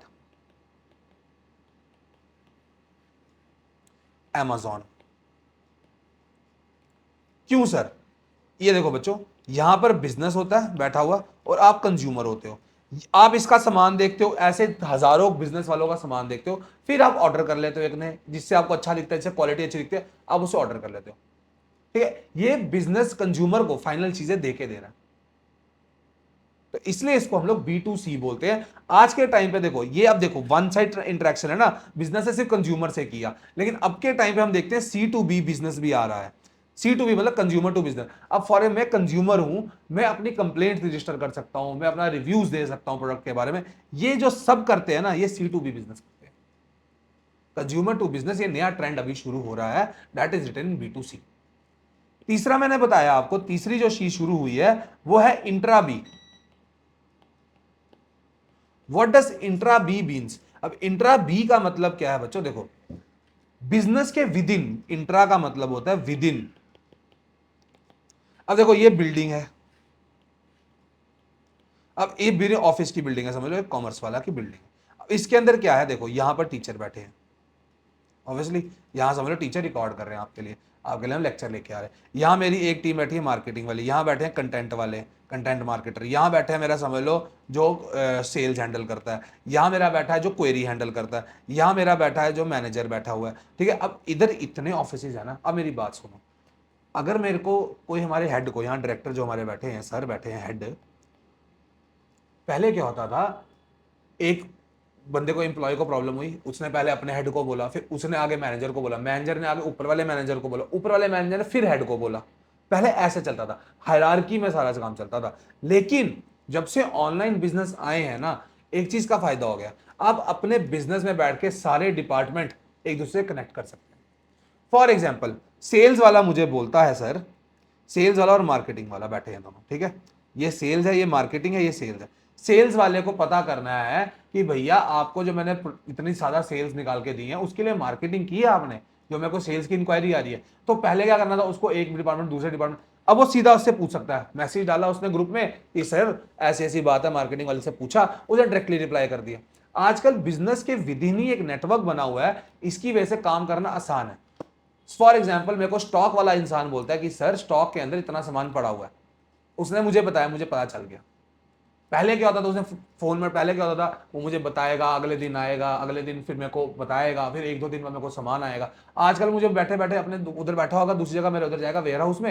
Amazon। क्यों सर? ये देखो बच्चों, यहां पर बिजनेस होता है बैठा हुआ और आप कंज्यूमर होते हो। आप इसका सामान देखते हो, ऐसे हजारों बिजनेस वालों का सामान देखते हो, फिर आप ऑर्डर कर लेते हो एक ने जिससे आपको अच्छा दिखता है, जिससे क्वालिटी अच्छी दिखती है, आप उसे ऑर्डर कर लेते हो। ठीक है, ये बिजनेस कंज्यूमर को फाइनल चीजें देके दे रहा है, तो इसलिए इसको हम लोग B2C बोलते हैं। आज के टाइम पे देखो, ये अब देखो वन साइड इंटरेक्शन है ना, बिजनेस है सिर्फ कंज्यूमर से किया, लेकिन अब के टाइम पे हम देखते हैं C2B बिजनेस भी आ रहा है। C2B मतलब कंज्यूमर टू बिजनेस। अब फॉर मैं कंज्यूमर हूं, मैं अपनी कंप्लेंट रजिस्टर कर सकता हूं, मैं अपना रिव्यूज दे सकता हूं प्रोडक्ट के बारे में। ये जो सब करते हैं ना, ये C2B बिजनेस करते हैं। कंज्यूमर टू बिजनेस ये नया ट्रेंड अभी शुरू हो रहा है, that is written in B2C। तीसरा मैंने बताया आपको, तीसरी जो चीज शुरू हुई है वो है intra B. What does intra B means? अब इंट्रा बी का मतलब क्या है बच्चों? देखो, बिजनेस के विद इन, इंट्रा का मतलब होता है विद इन। अब देखो, ये बिल्डिंग है, अब ये मेरे ऑफिस की बिल्डिंग है, समझ लो, एक कॉमर्स वाला की बिल्डिंग है। अब इसके अंदर क्या है? देखो, यहां पर टीचर बैठे हैं, ऑब्वियसली यहां समझ लो टीचर रिकॉर्ड कर रहे हैं आपके लिए हम लेक्चर लेके आ रहे हैं। यहां मेरी एक टीम बैठी है मार्केटिंग वाली, यहां बैठे हैं कंटेंट वाले, कंटेंट मार्केटर, यहां बैठे हैं मेरा समझ लो जो सेल्स हैंडल करता है, यहां मेरा बैठा है जो क्वेरी हैंडल करता है, यहां मेरा बैठा है जो मैनेजर बैठा हुआ है। ठीक है, अब इधर इतने ऑफिस है ना। अब मेरी बात सुनो, अगर मेरे को कोई हमारे हेड को, यहाँ डायरेक्टर जो हमारे बैठे हैं, सर बैठे हैं हेड, पहले क्या होता था, एक बंदे को, एम्प्लॉय को प्रॉब्लम हुई, उसने पहले अपने हेड को बोला, फिर उसने आगे मैनेजर को बोला, मैनेजर ने आगे ऊपर वाले मैनेजर को बोला, ऊपर वाले मैनेजर ने फिर हेड को बोला। पहले ऐसे चलता था, हायरार्की में सारा काम चलता था। लेकिन जब से ऑनलाइन बिजनेस आए हैं ना, एक चीज का फायदा हो गया, आप अपने बिजनेस में बैठ के सारे डिपार्टमेंट एक दूसरे से कनेक्ट कर सकते हैं। फॉर एग्जाम्पल, सेल्स वाला मुझे बोलता है सर, सेल्स वाला और मार्केटिंग वाला बैठे हैं दोनों, ठीक है, ये सेल्स है, ये मार्केटिंग है, ये सेल्स है। सेल्स वाले को पता करना है कि भैया आपको जो मैंने इतनी सारा सेल्स निकाल के दी है, उसके लिए मार्केटिंग की है आपने, जो मेरे को सेल्स की इंक्वायरी आ रही है। तो पहले क्या करना था, उसको एक डिपार्टमेंट दूसरे डिपार्टमेंट, अब वो सीधा उससे पूछ सकता है, मैसेज डाला उसने ग्रुप में कि सर ऐसी ऐसी बात है, मार्केटिंग वाले से पूछा, उसे डायरेक्टली रिप्लाई कर दिया। आजकल बिजनेस के विद इन ही एक नेटवर्क बना हुआ है, इसकी वजह से काम करना आसान है। फॉर एग्जाम्पल, मेरे को स्टॉक वाला इंसान बोलता है कि सर स्टॉक के अंदर इतना सामान पड़ा हुआ है, उसने मुझे बताया, मुझे पता चल गया। पहले क्या होता था, उसने फोन में पहले क्या होता था, वो मुझे बताएगा, अगले दिन आएगा, अगले दिन फिर मेरे को बताएगा, फिर एक दो दिन में मेरे को सामान आएगा। आजकल मुझे बैठे बैठे अपने उधर बैठा होगा, दूसरी जगह मेरे उधर जाएगा वेयर हाउस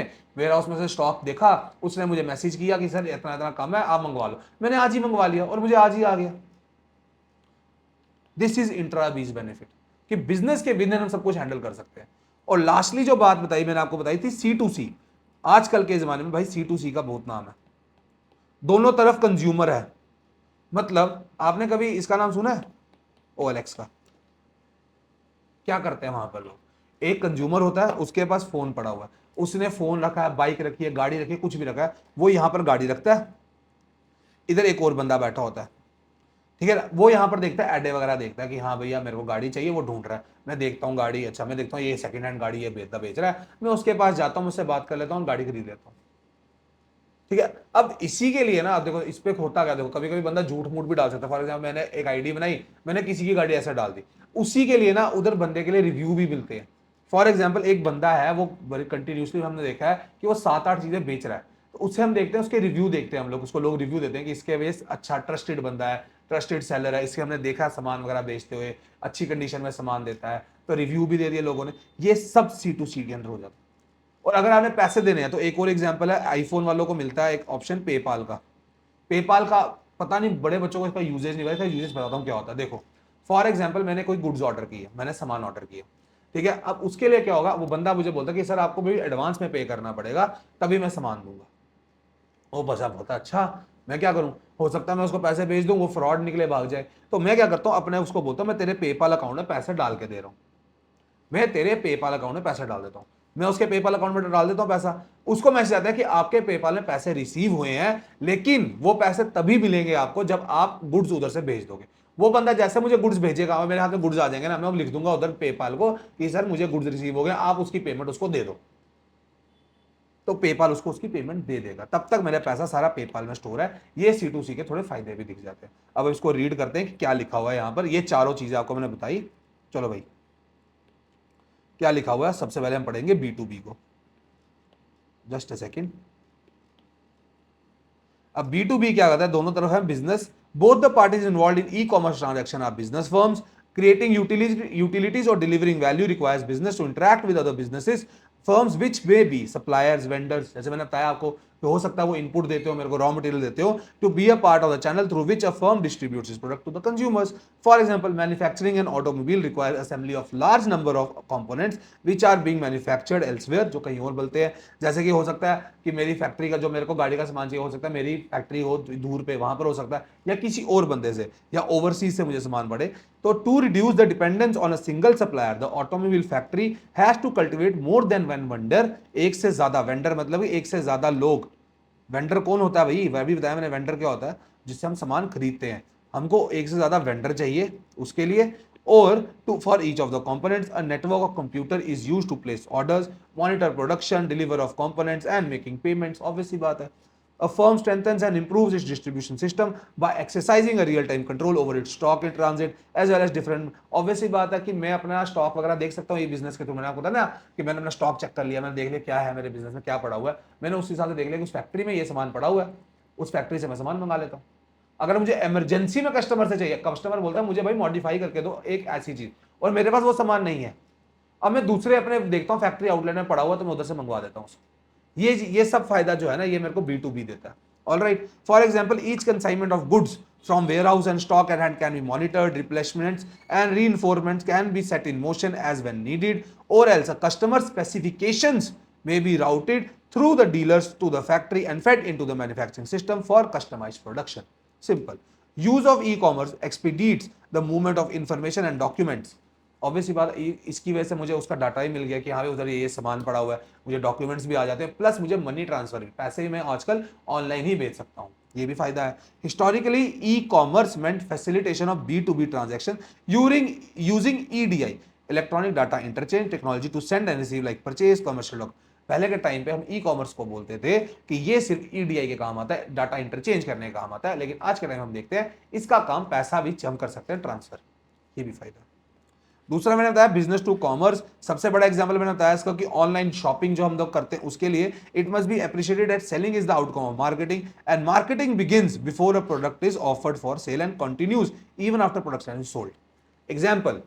में से स्टॉक देखा, उसने मुझे मैसेज किया कि सर इतना इतना कम है, आप मंगवा लो, मैंने आज ही मंगवा लिया और मुझे आज ही आ गया। दिस इज इंट्रा बीज बेनिफिट, कि बिजनेस के बिजनेस हम सब कुछ हैंडल कर सकते हैं। और लास्टली जो बात बताई मैंने आपको बताई थी C2C। आजकल के जमाने में भाई C2C का बहुत नाम है, दोनों तरफ कंज्यूमर है। मतलब आपने कभी इसका नाम सुना है, OLX का? क्या करते हैं वहां पर लोग, एक कंज्यूमर होता है, उसके पास फोन पड़ा हुआ है, उसने फोन रखा है, बाइक रखी है, गाड़ी रखी है, कुछ भी रखा है, वो यहां पर गाड़ी रखता है, इधर एक और बंदा बैठा होता है, ठीक है, वो यहाँ पर देखता है, एडे वगैरह देखता है कि हाँ भैया मेरे को गाड़ी चाहिए, वो ढूंढ रहा है, मैं देखता हूँ गाड़ी, अच्छा मैं देखता हूँ ये सेकंड हैंड गाड़ी है, बेच रहा है, मैं उसके पास जाता हूँ, मुझसे बात कर लेता हूँ, गाड़ी खरीद लेता हूँ। ठीक है, अब इसी के लिए ना, आप देखो इस पे होता क्या, देखो कभी कभी बंदा झूठ मूठ भी डाल सकता है। फॉर एग्जाम्पल, मैंने एक आईडी बनाई, मैंने किसी की गाड़ी ऐसे डाल दी, उसी के लिए ना उधर बंदे के लिए रिव्यू भी मिलते हैं। फॉर एग्जाम्पल, एक बंदा है, वो बड़ी कंटिन्यूसली हमने देखा है कि वो 7-8 चीजें बेच रहा है, तो उससे हम देखते हैं, उसके रिव्यू देखते हैं हम लोग, उसको लोग रिव्यू देते हैं कि इसके वजह से अच्छा ट्रस्टेड बंदा है, ट्रस्टेड सेलर है, इसके हमने देखा सामान वगैरह बेचते हुए, अच्छी कंडीशन में सामान देता है, तो रिव्यू भी दे दिए लोगों ने। ये सब C2C के अंदर हो जाता है। और अगर आपने पैसे देने हैं, तो एक और एग्जांपल है, आईफोन वालों को मिलता है एक ऑप्शन पेपाल का। पेपाल का पता नहीं, बड़े बच्चों को इसका यूजेज नहीं पता, यूजेज बताता हूँ क्या होता है। देखो, फॉर एग्जांपल, मैंने कोई गुड्स ऑर्डर की है, मैंने सामान ऑर्डर किया, ठीक है, अब उसके लिए क्या होगा, वो बंदा मुझे बोलता है कि सर आपको भी एडवांस में पे करना पड़ेगा, तभी मैं सामान दूंगा। वो बचा बोलता अच्छा, मैं क्या करूं, हो सकता है मैं उसको पैसे भेज दूं, वो फ्रॉड निकले, भाग जाए, तो मैं क्या करता हूं, अपने उसको बोलता हूं मैं तेरे पेपाल अकाउंट में पैसे डाल के दे रहा हूं, मैं तेरे पेपाल अकाउंट में पैसा डाल देता हूं, मैं उसके पेपाल अकाउंट में डाल देता हूं पैसा, उसको मैसेज आता है कि आपके पेपाल में पैसे रिसीव हुए हैं, लेकिन वो पैसे तभी मिलेंगे आपको जब आप गुड्स उधर से भेज दोगे। वो बंदा जैसे मुझे गुड्स भेजेगा और मेरे हाथ में गुड्स आ जाएंगे ना, मैं लिख दूंगा उधर पेपाल को कि सर मुझे गुड्स रिसीव हो गए, आप उसकी पेमेंट उसको दे दो, तो पेपाल उसको उसकी पेमेंट दे देगा। तब तक मेरा पैसा सारा पेपाल में स्टोर है। ये C2C के थोड़े फायदे भी दिख जाते हैं। अब इसको रीड करते हैं कि क्या लिखा हुआ है यहाँ पर। ये चारों चीजें आपको मैंने बताई। चलो भाई, क्या लिखा हुआ है, सबसे पहले हम पढ़ेंगे B2B को। Just a second. अब B2B क्या करता है, दोनों तरफ है business, both the parties involve in e commerce transaction are business firms, creating utilities or delivering value requires business to interact with other businesses firms which may be suppliers, vendors, जैसे मैंने बताया आपको कि हो सकता है वो इनपुट देते हो, मेरे को रॉ मटेरियल देते हो, to be a part of the channel through which a firm distributes its product to the consumers. For example, manufacturing an automobile requires assembly of large number of components which are being manufactured elsewhere, जो कहीं और बोलते हैं। जैसे कि हो सकता है कि मेरी फैक्ट्री का जो मेरे को गाड़ी का सामान चाहिए, हो सकता है मेरी फैक्ट्री हो दूर पे, वहां पर हो सकता है, या किसी और बंदे से, या ओवरसीज से मुझे सामान पड़े। तो to reduce the dependence on a single supplier, the automobile factory has to cultivate more than one vendor, एक से ज्यादा वेंडर मतलब एक से ज्यादा लोग। वेंडर कौन होता है भाई, वह भी बताया मैंने, वेंडर क्या होता है, जिससे हम सामान खरीदते हैं। हमको एक से ज्यादा वेंडर चाहिए उसके लिए। और to for each of the components a network of computer is used to place orders, monitor production, deliver of components and making payments. Obvious सी बात है। A firm strengthens and improves its distribution system by exercising a real-time control over its stock in transit as well as different। obviously बात है कि मैं अपना stock वगैरह देख सकता हूँ ये बिजनेस के थ्रू। मैंने आपको बताया ना कि मैंने अपना स्टॉक चेक कर लिया, मैंने देख लिया क्या है मेरे बिजनेस में, क्या पड़ा हुआ है, मैंने उस हिसाब से देख लिया कि उस फैक्ट्री में ये सामान पड़ा हुआ है, उस फैक्ट्री से मैं सामान मंगा लेता हूँ। अगर मुझे इमरजेंसी में कस्टमर से चाहिए, कस्टमर बोलता है मुझे भाई मॉडिफाई करके दो एक ऐसी चीज, और मेरे पास वो सामान नहीं है, अब मैं दूसरे अपने देखता हूँ फैक्ट्री आउटलेट में पड़ा हुआ तो मैं उधर से मंगवा देता हूँ। ये सब फायदा जो है ना, ये मेरे को B2B देता है। All right, for example each consignment of goods from warehouse and stock at hand can be monitored, replacements and reinforcements can be set in motion as when needed, और else customer specifications may be routed through the dealers to the factory and fed into the manufacturing system for customized production. Simple. Use of e-commerce expedites the movement of information and documents. Obviously बात, इसकी वजह से मुझे उसका data ही मिल गया कि हाँ उधर ये सामान पड़ा हुआ है, मुझे डॉक्यूमेंट्स भी आ जाते हैं, प्लस मुझे मनी ट्रांसफर भी, पैसे भी मैं आजकल ऑनलाइन ही भेज सकता हूँ, ये भी फायदा है। Historically e commerce meant facilitation of B2B transaction using EDI, electronic data interchange technology to send and receive like purchase commercial document. पहले के टाइम पे हम ई कॉमर्स को बोलते थे कि ये सिर्फ EDI के काम आता है, डाटा इंटरचेंज करने का काम आता है, लेकिन आज के टाइम हम देखते हैं इसका काम पैसा भी हम कर सकते हैं ट्रांसफर, ये भी फायदा। दूसरा मैंने बताया बिजनेस टू कॉमर्स, सबसे बड़ा एग्जांपल मैंने बताया इसका कि ऑनलाइन शॉपिंग जो हम लोग करते हैं उसके लिए it must be appreciated at selling is the outcome of marketing, and marketing begins before a product is offered for sale and continues even after product is sold. Example,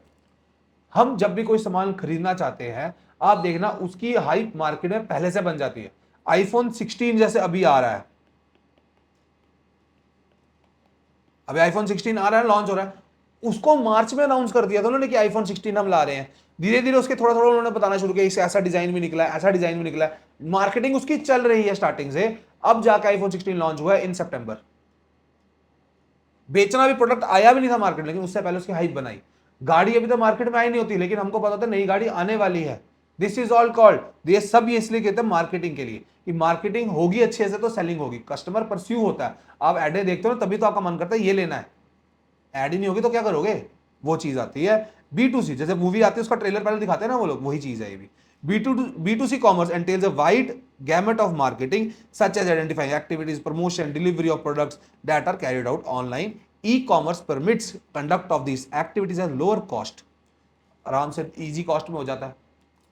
हम जब भी कोई सामान खरीदना चाहते हैं, आप देखना उसकी हाइप मार्केट में पहले से बन जाती है। iPhone 16 जैसे अभी आ रहा है, अभी iPhone 16 आ रहा है, लॉन्च हो रहा है, उसको मार्च में अनाउंस कर दिया था उन्होंने कि iPhone 16 हम ला रहे हैं। धीरे धीरे उसके थोड़ा थोड़ा उन्होंने बताना शुरू किया, इससे ऐसा डिजाइन भी निकला है, ऐसा डिजाइन भी निकला है, मार्केटिंग उसकी चल रही है स्टार्टिंग से। अब जाकर iPhone 16 लॉन्च हुआ है इन सितंबर, बेचना भी प्रोडक्ट आया भी नहीं था मार्केट, लेकिन उससे पहले उसकी हाइप बनाई। गाड़ी अभी तो मार्केट में आई नहीं होती, लेकिन हमको पता था नई गाड़ी आने वाली है। दिस इज ऑल कॉल्ड, ये सब ये इसलिए कहते हैं मार्केटिंग के लिए, कि मार्केटिंग होगी अच्छे से तो सेलिंग होगी, कस्टमर परस्यू होता है। आप एडें देखते हो ना, तभी तो आपका मन करता है ये लेना है, ऐड ही नहीं होगी तो क्या करोगे, वो चीज आती है। B2C, जैसे मूवी आती है उसका ट्रेलर पहले दिखाते हैं ना वो लोग, वही चीज है ये भी। B2C commerce entails a wide gamut of marketing such as identifying activities, promotion, delivery of products that are carried out online. E-commerce permits conduct of these activities at lower cost, आराम से इजी कॉस्ट में हो जाता है,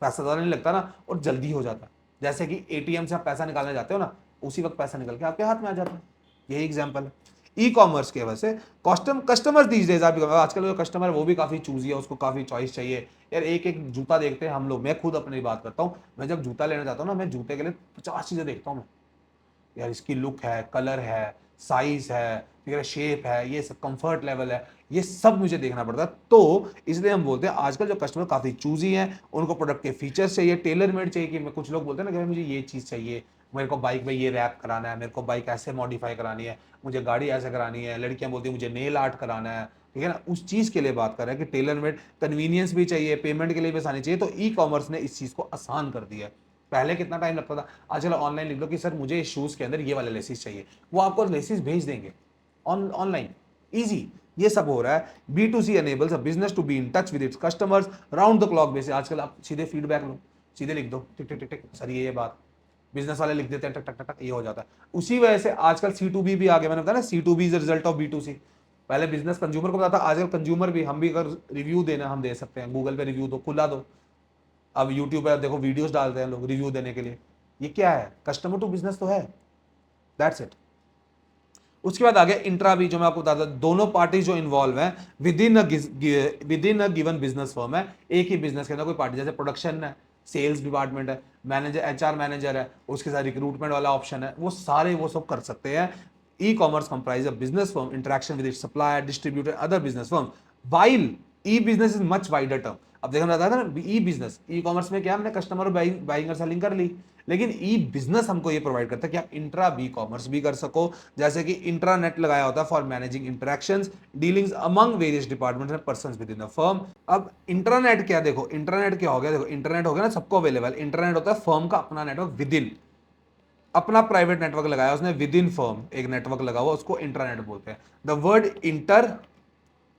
पैसा ज़्यादा नहीं लगता ना, और जल्दी हो जाता है। जैसे कि ATM से आप पैसा निकालने जाते हो ना, उसी वक्त पैसा निकल के आपके हाथ में आ जाता है, यही एग्जांपल है ई कॉमर्स के वजह से। कस्टमर दीज डेज आजकल जो कस्टमर वो भी काफ़ी चूजी है, उसको काफ़ी चॉइस चाहिए यार। एक एक जूता देखते हैं हम लोग, मैं खुद अपनी बात करता हूँ, मैं जब जूता लेने जाता हूँ ना, मैं जूते के लिए 50 चीज़ें देखता हूँ मैं, यार इसकी लुक है, कलर है, साइज है, ठीक है, शेप है, ये सब कंफर्ट लेवल है, ये सब मुझे देखना पड़ता है। तो इसलिए हम बोलते हैं आजकल जो कस्टमर काफ़ी चूजी हैं, उनको प्रोडक्ट के फीचर्स चाहिए, टेलर मेड चाहिए। कि मैं कुछ लोग बोलते हैं ना कि भाई मुझे ये चीज़ चाहिए, मेरे को बाइक में ये रैप कराना है, मेरे को बाइक ऐसे मॉडिफाई करानी है, मुझे गाड़ी ऐसे करानी है, लड़कियां बोलती हैं मुझे नेल आर्ट कराना है, ठीक है ना, उस चीज़ के लिए बात कर रहे हैं कि टेलर मेड, कन्वीनियंस भी चाहिए, पेमेंट के लिए भी आसानी चाहिए। तो ई कॉमर्स ने इस चीज़ को आसान कर दिया है। पहले कितना टाइम लगता था, आजकल ऑनलाइन लिख लो कि सर मुझे शूज़ के अंदर ये वाले लेसिस चाहिए, वो आपको लेसिस भेज देंगे ऑनलाइन, ईजी। ये सब हो रहा है। B2C enables a business to be in touch with its customers round the clock basis. आजकल आप सीधे फीडबैक लो, सीधे लिख दो, टिक टिक टिक टिक, सर ये बात बिजनेस वाले लिख देते हैं, टक टक टक टक, ये हो जाता है। उसी वजह से आजकल C2B भी आ गया। मैंने बताया ना C2B is result of B2C। पहले बिजनेस कंज्यूमर को बताता, आजकल कंज्यूमर भी, हम भी अगर रिव्यू देना हम दे सकते हैं, गूगल पे रिव्यू दो, खुला दो। अब यूट्यूब पे देखो वीडियोस डालते हैं लोग रिव्यू देने के लिए। ये क्या है? कस्टमर टू बिजनेस तो है, दैट्स इट। उसके बाद आ गया इंट्रा भी, जो मैं आपको बताता, दोनों पार्टी जो इन्वॉल्व हैं with in a given business firm है, एक ही बिजनेस के अंदर कोई पार्टी, जैसे प्रोडक्शन है, सेल्स डिपार्टमेंट है, मैनेजर एचआर मैनेजर है, उसके साथ रिक्रूटमेंट वाला ऑप्शन है, वो सारे वो सब कर सकते हैं। E commerce comprise a business firm interaction with its supplier distributor other business firm, while E business is much wider term. अब देखा जाता है ना, ई बिजनेस, ई कॉमर्स में क्या, हमने कस्टमर बाइंग और सेलिंग कर ली, लेकिन ई बिजनेस हमको ये प्रोवाइड करता है कि आप इंट्रा बी कॉमर्स भी कर सको। जैसे कि इंट्रानेट लगाया होता है for managing interactions dealings among various departments and persons with in the firm. अब इंट्रानेट क्या, देखो इंटरनेट क्या हो गया, देखो इंटरनेट हो गया ना सबको अवेलेबल। इंटरनेट होता है फर्म का अपना नेटवर्क विद इन, अपना प्राइवेट नेटवर्क लगाया उसने विद इन फर्म, एक नेटवर्क लगा हुआ, उसको इंट्रानेट बोलते हैं। द वर्ड इंटर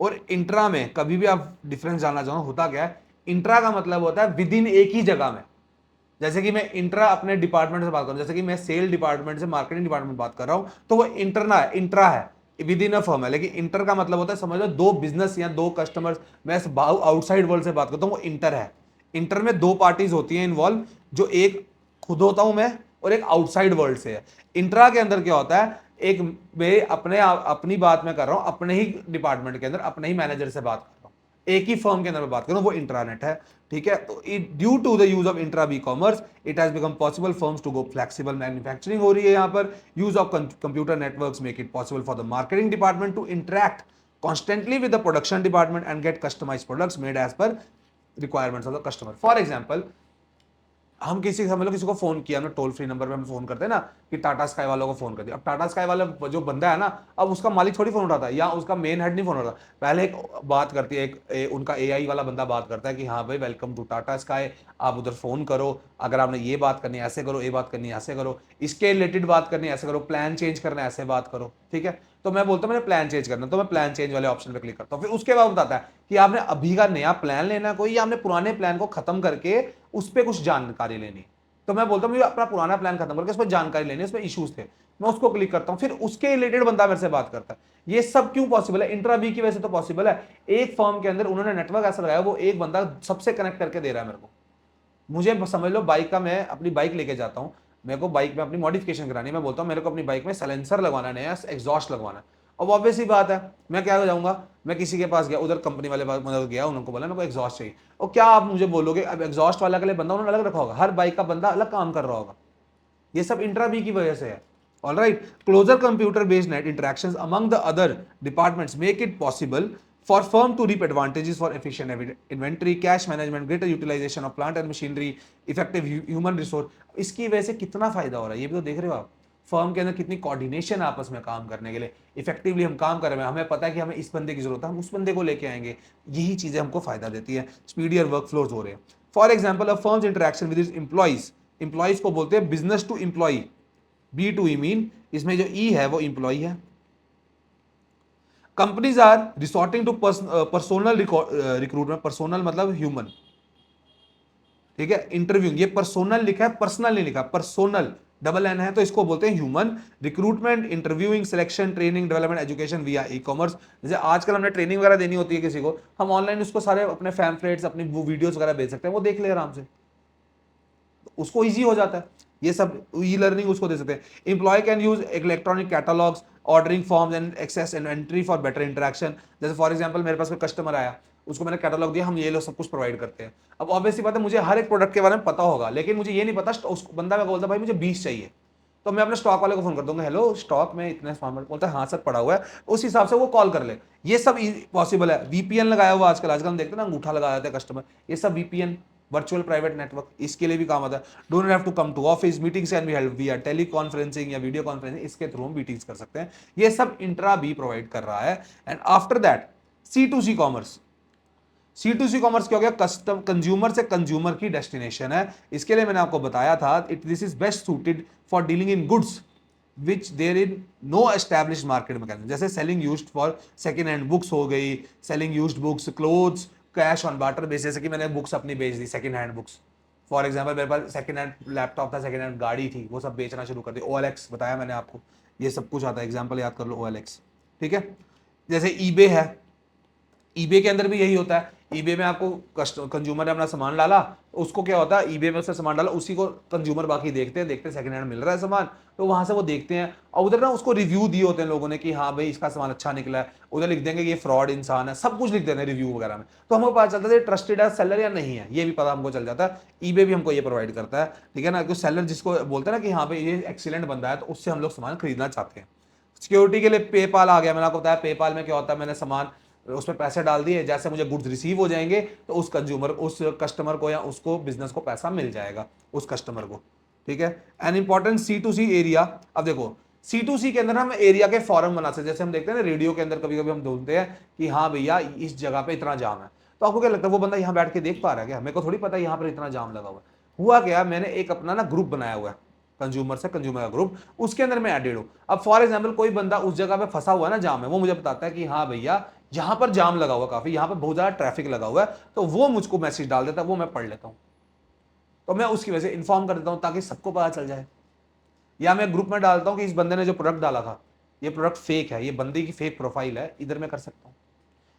और इंट्रा में कभी भी आप डिफरेंस जानना चाहो, होता क्या है, इंट्रा का मतलब होता है विद इन एक ही जगह में। जैसे कि मैं इंट्रा अपने डिपार्टमेंट से बात करूं, जैसे कि मैं सेल डिपार्टमेंट से मार्केटिंग डिपार्टमेंट बात कर रहा हूं, तो वो इंटरना है, इंट्रा है, विद इन अ फर्म है। लेकिन इंटर का मतलब होता है, समझ लो दो बिजनेस या दो कस्टमर्स, मैं आउटसाइड वर्ल्ड से बात करता हूं, वो इंटर है। इंटर में दो पार्टीज होती हैं इन्वॉल्व, जो एक खुद होता हूं मैं और एक आउटसाइड वर्ल्ड से है। इंट्रा के अंदर क्या होता है, एक मैं अपनी बात में कर रहा हूं, अपने ही डिपार्टमेंट के अंदर अपने ही मैनेजर से बात कर रहा हूं, एक ही फर्म के अंदर बात करूं, वो इंट्रानेट है। ठीक है, तो due to the use of intra B commerce it has become possible firms to go flexible manufacturing हो रही है यहाँ पर। Use of computer networks make it possible for the marketing department to interact constantly with the production department and get customized products made as per requirements of the customer. For example, हम किसी समझ लो किसी को phone किया, हमने toll free number पे हम phone करते हैं ना, कि टाटा स्काई वालों को फोन कर दिया। अब टाटा स्काई वाला जो बंदा है ना, अब उसका मालिक थोड़ी फोन उठाता है, या उसका मेन हेड नहीं फोन उठाता। पहले एक बात करती है, उनका एआई वाला बंदा बात करता है कि हाँ भाई वेलकम टू टाटा स्काई, आप उधर फोन करो, अगर आपने ये बात करनी है ऐसे करो, ये बात करनी है ऐसे करो, इसके रिलेटेड बात करनी है ऐसे करो, प्लान चेंज करना है ऐसे बात करो। ठीक है, तो मैं बोलता हूँ मैंने प्लान चेंज करना, तो मैं प्लान चेंज वाले ऑप्शन पे क्लिक करता हूँ। फिर उसके बाद बताता है कि आपने अभी का नया प्लान लेना कोई, या आपने पुराने प्लान को खत्म करके उस पर कुछ जानकारी लेनी। तो मैं बोलता हूँ मुझे अपना पुराना प्लान खत्म करके उस पर जानकारी लेनी है, उसमें इश्यूज थे, मैं उसको क्लिक करता हूँ, फिर उसके रिलेटेड बंदा मेरे से बात करता है। ये सब क्यों पॉसिबल है? इंट्रा बी की वजह से तो पॉसिबल है। एक फर्म के अंदर उन्होंने नेटवर्क ऐसा लगाया, वो एक बंदा सबसे कनेक्ट करके दे रहा है मेरे को। मुझे समझ लो बाइक का, मैं अपनी बाइक लेके जाता हूँ, मेरे को बाइक में अपनी मॉडिफिकेशन करानी है, मैं बोलता हूँ मेरे को अपनी बाइक में साइलेंसर लगवाना है, नया एग्जॉस्ट लगवाना है। अब ऑब्वियस ही बात है, मैं क्या जाऊंगा, मैं किसी के पास गया, उधर कंपनी वाले पास मतलब गया, उनको बोला मेरे को एग्जॉस्ट चाहिए। और क्या आप मुझे बोलोगे, अब एग्जॉस्ट वाला के लिए बंदा उन्होंने अलग रखा होगा, हर बाइक का बंदा अलग काम कर रहा होगा। ये सब इंट्रा बी की वजह से है। All right, closer computer-based net interactions among the other departments make it possible for firm to reap advantages for efficient inventory, cash management, greater utilization of plant and machinery, effective human resource। इसकी वजह से कितना फायदा हो रहा है ये भी तो देख रहे हो आप। फर्म के अंदर कितनी कोऑर्डिनेशन आपस में काम करने के लिए, इफेक्टिवली हम काम कर रहे हैं, हमें पता है कि हमें इस बंदे की जरूरत है, हम उस बंदे को लेके आएंगे। यही चीजें हमको फायदा देती है, स्पीडियर वर्क फ्लोज हो रहे हैं। For example, a firms interaction with employees, employees को बोलते हैं business to employee, B to E mean, इसमें जो ई है वो इंप्लॉई है। Companies are resorting to personal recruitment, personal मतलब ह्यूमन। ठीक है, इंटरव्यू, ये पर्सोनल लिखा है, पर्सनल नहीं लिखा, पर्सोनल डबल एन है, तो इसको बोलते हैं human recruitment, interviewing, selection, training, development, education विया ई कॉमर्स। जैसे आजकल हमने ट्रेनिंग वगैरह देनी होती है किसी को, हम ऑनलाइन उसको सारे अपने फैम्पलेट्स, अपनी वो वीडियोस वगैरह भेज सकते हैं, वो देख ले आराम से, उसको इजी हो जाता है। ये सब ई लर्निंग उसको दे सकते हैं। Employ can use electronic catalogs, ordering forms and access and entry for better interaction. जैसे फॉर एग्जांपल मेरे पास कोई कस्टमर आया, उसको मैंने कैटलॉग दिया, हम ये लोग सब कुछ प्रोवाइड करते हैं। अब ऑब्वियसली बात है मुझे हर एक प्रोडक्ट के बारे में पता होगा, लेकिन मुझे ये नहीं पता, उस बंदा मैं बोलता भाई मुझे 20 चाहिए, तो मैं अपने स्टॉक वाले को फोन कर दूंगा, हेलो स्टॉक में इतने सामान, बोलता है हाँ सर पड़ा हुआ है, उस हिसाब से वो कॉल कर ले। ये सब पॉसिबल है। वीपीएन लगाया हुआ आजकल, आजकल हम देखते हैं ना अंगूठा लगा देते हैं कस्टमर, ये सब वीपीएन, वर्चुअल प्राइवेट नेटवर्क, इसके लिए भी काम आता है। Don't have to come to office, meetings can be held via teleconferencing या वीडियो कॉन्फ्रेंसिंग, इसके थ्रू हम मीटिंग्स कर सकते हैं। ये सब इंट्रा बी प्रोवाइड कर रहा है। And after that C2C commerce, C2C commerce क्या हो गया, कस्टम कंज्यूमर से कंज्यूमर की डेस्टिनेशन है। इसके लिए मैंने आपको बताया था, it this is best suited for dealing in goods, which there in no establish market mechanism, जैसे selling used for second hand books हो गई, selling used books, clothes, cash on barter basis, जैसे कि मैंने बुक्स अपनी बेच दी second hand books. For example मेरे पास सेकंड हैंड लैपटॉप था, सेकंड हैंड गाड़ी थी, वो सब बेचना शुरू कर दी। OLX बताया मैंने आपको, ये सब कुछ आता है, एग्जांपल याद कर लो OLX, ठीक है। जैसे ईबे है, ईबे के अंदर भी यही होता है। ईबे में आपको कंज्यूमर ने अपना सामान डाला, उसको क्या होता है, ईबे में उसने सामान डाला, उसी को कंज्यूमर बाकी देखते हैं, देखते सेकंड हैंड मिल रहा है सामान, तो वहां से वो देखते हैं, और उधर ना उसको रिव्यू दिए होते हैं लोगों ने कि हाँ भाई इसका सामान अच्छा निकला है, उधर लिख देंगे ये फ्रॉड इंसान है, सब कुछ लिख देते हैं रिव्यू वगैरह में, तो हमको पता चलता है ट्रस्टेड है सेलर या नहीं है, ये भी पता हमको चल जाता है। ईबे भी हमको ये प्रोवाइड करता है, ठीक है ना, क्योंकि सेलर जिसको बोलते हैं ना कि हाँ भाई ये एक्सीलेंट बंदा है, तो उससे हम लोग सामान खरीदना चाहते हैं। सिक्योरिटी के लिए पेपाल आ गया, मैंने आपको बताया पेपाल में क्या होता है, मैंने सामान उसमें पैसे डाल दिए, जैसे मुझे गुड्स रिसीव हो जाएंगे तो उस कंज्यूमर, उस कस्टमर को या उसको बिजनेस को पैसा मिल जाएगा, उस कस्टमर को, ठीक है। एन इंपॉर्टेंट C2C एरिया, अब देखो C2C के अंदर हम एरिया के फॉरम बना सकते हैं, जैसे हम देखते हैं ना रेडियो के अंदर कभी कभी हम ढूंढते हैं कि हाँ भैया इस जगह पे इतना जाम है, तो आपको क्या लगता है वो बंदा यहाँ बैठ के देख पा रहा है क्या? मेरे को थोड़ी पता है यहाँ पर इतना जाम लगा हुआ है। हुआ क्या, मैंने एक अपना ना ग्रुप बनाया हुआ है, कंज्यूमर से कंज्यूमर का ग्रुप, उसके अंदर मैं एडेड हूं। अब फॉर एग्जांपल कोई बंदा उस जगह पे फंसा हुआ है ना जाम है, वो मुझे बताता है कि हाँ भैया यहां पर जाम लगा हुआ, काफी यहां पर बहुत ज्यादा ट्रैफिक लगा हुआ है, तो वो मुझको मैसेज डाल देता है, वो मैं पढ़ लेता हूं, तो मैं उसकी वजह से इन्फॉर्म कर देता हूं ताकि सबको पता चल जाए। या मैं ग्रुप में डालता हूं कि इस बंदे ने जो प्रोडक्ट डाला था ये प्रोडक्ट फेक है, ये बंदे की फेक प्रोफाइल है, इधर मैं कर सकता हूं।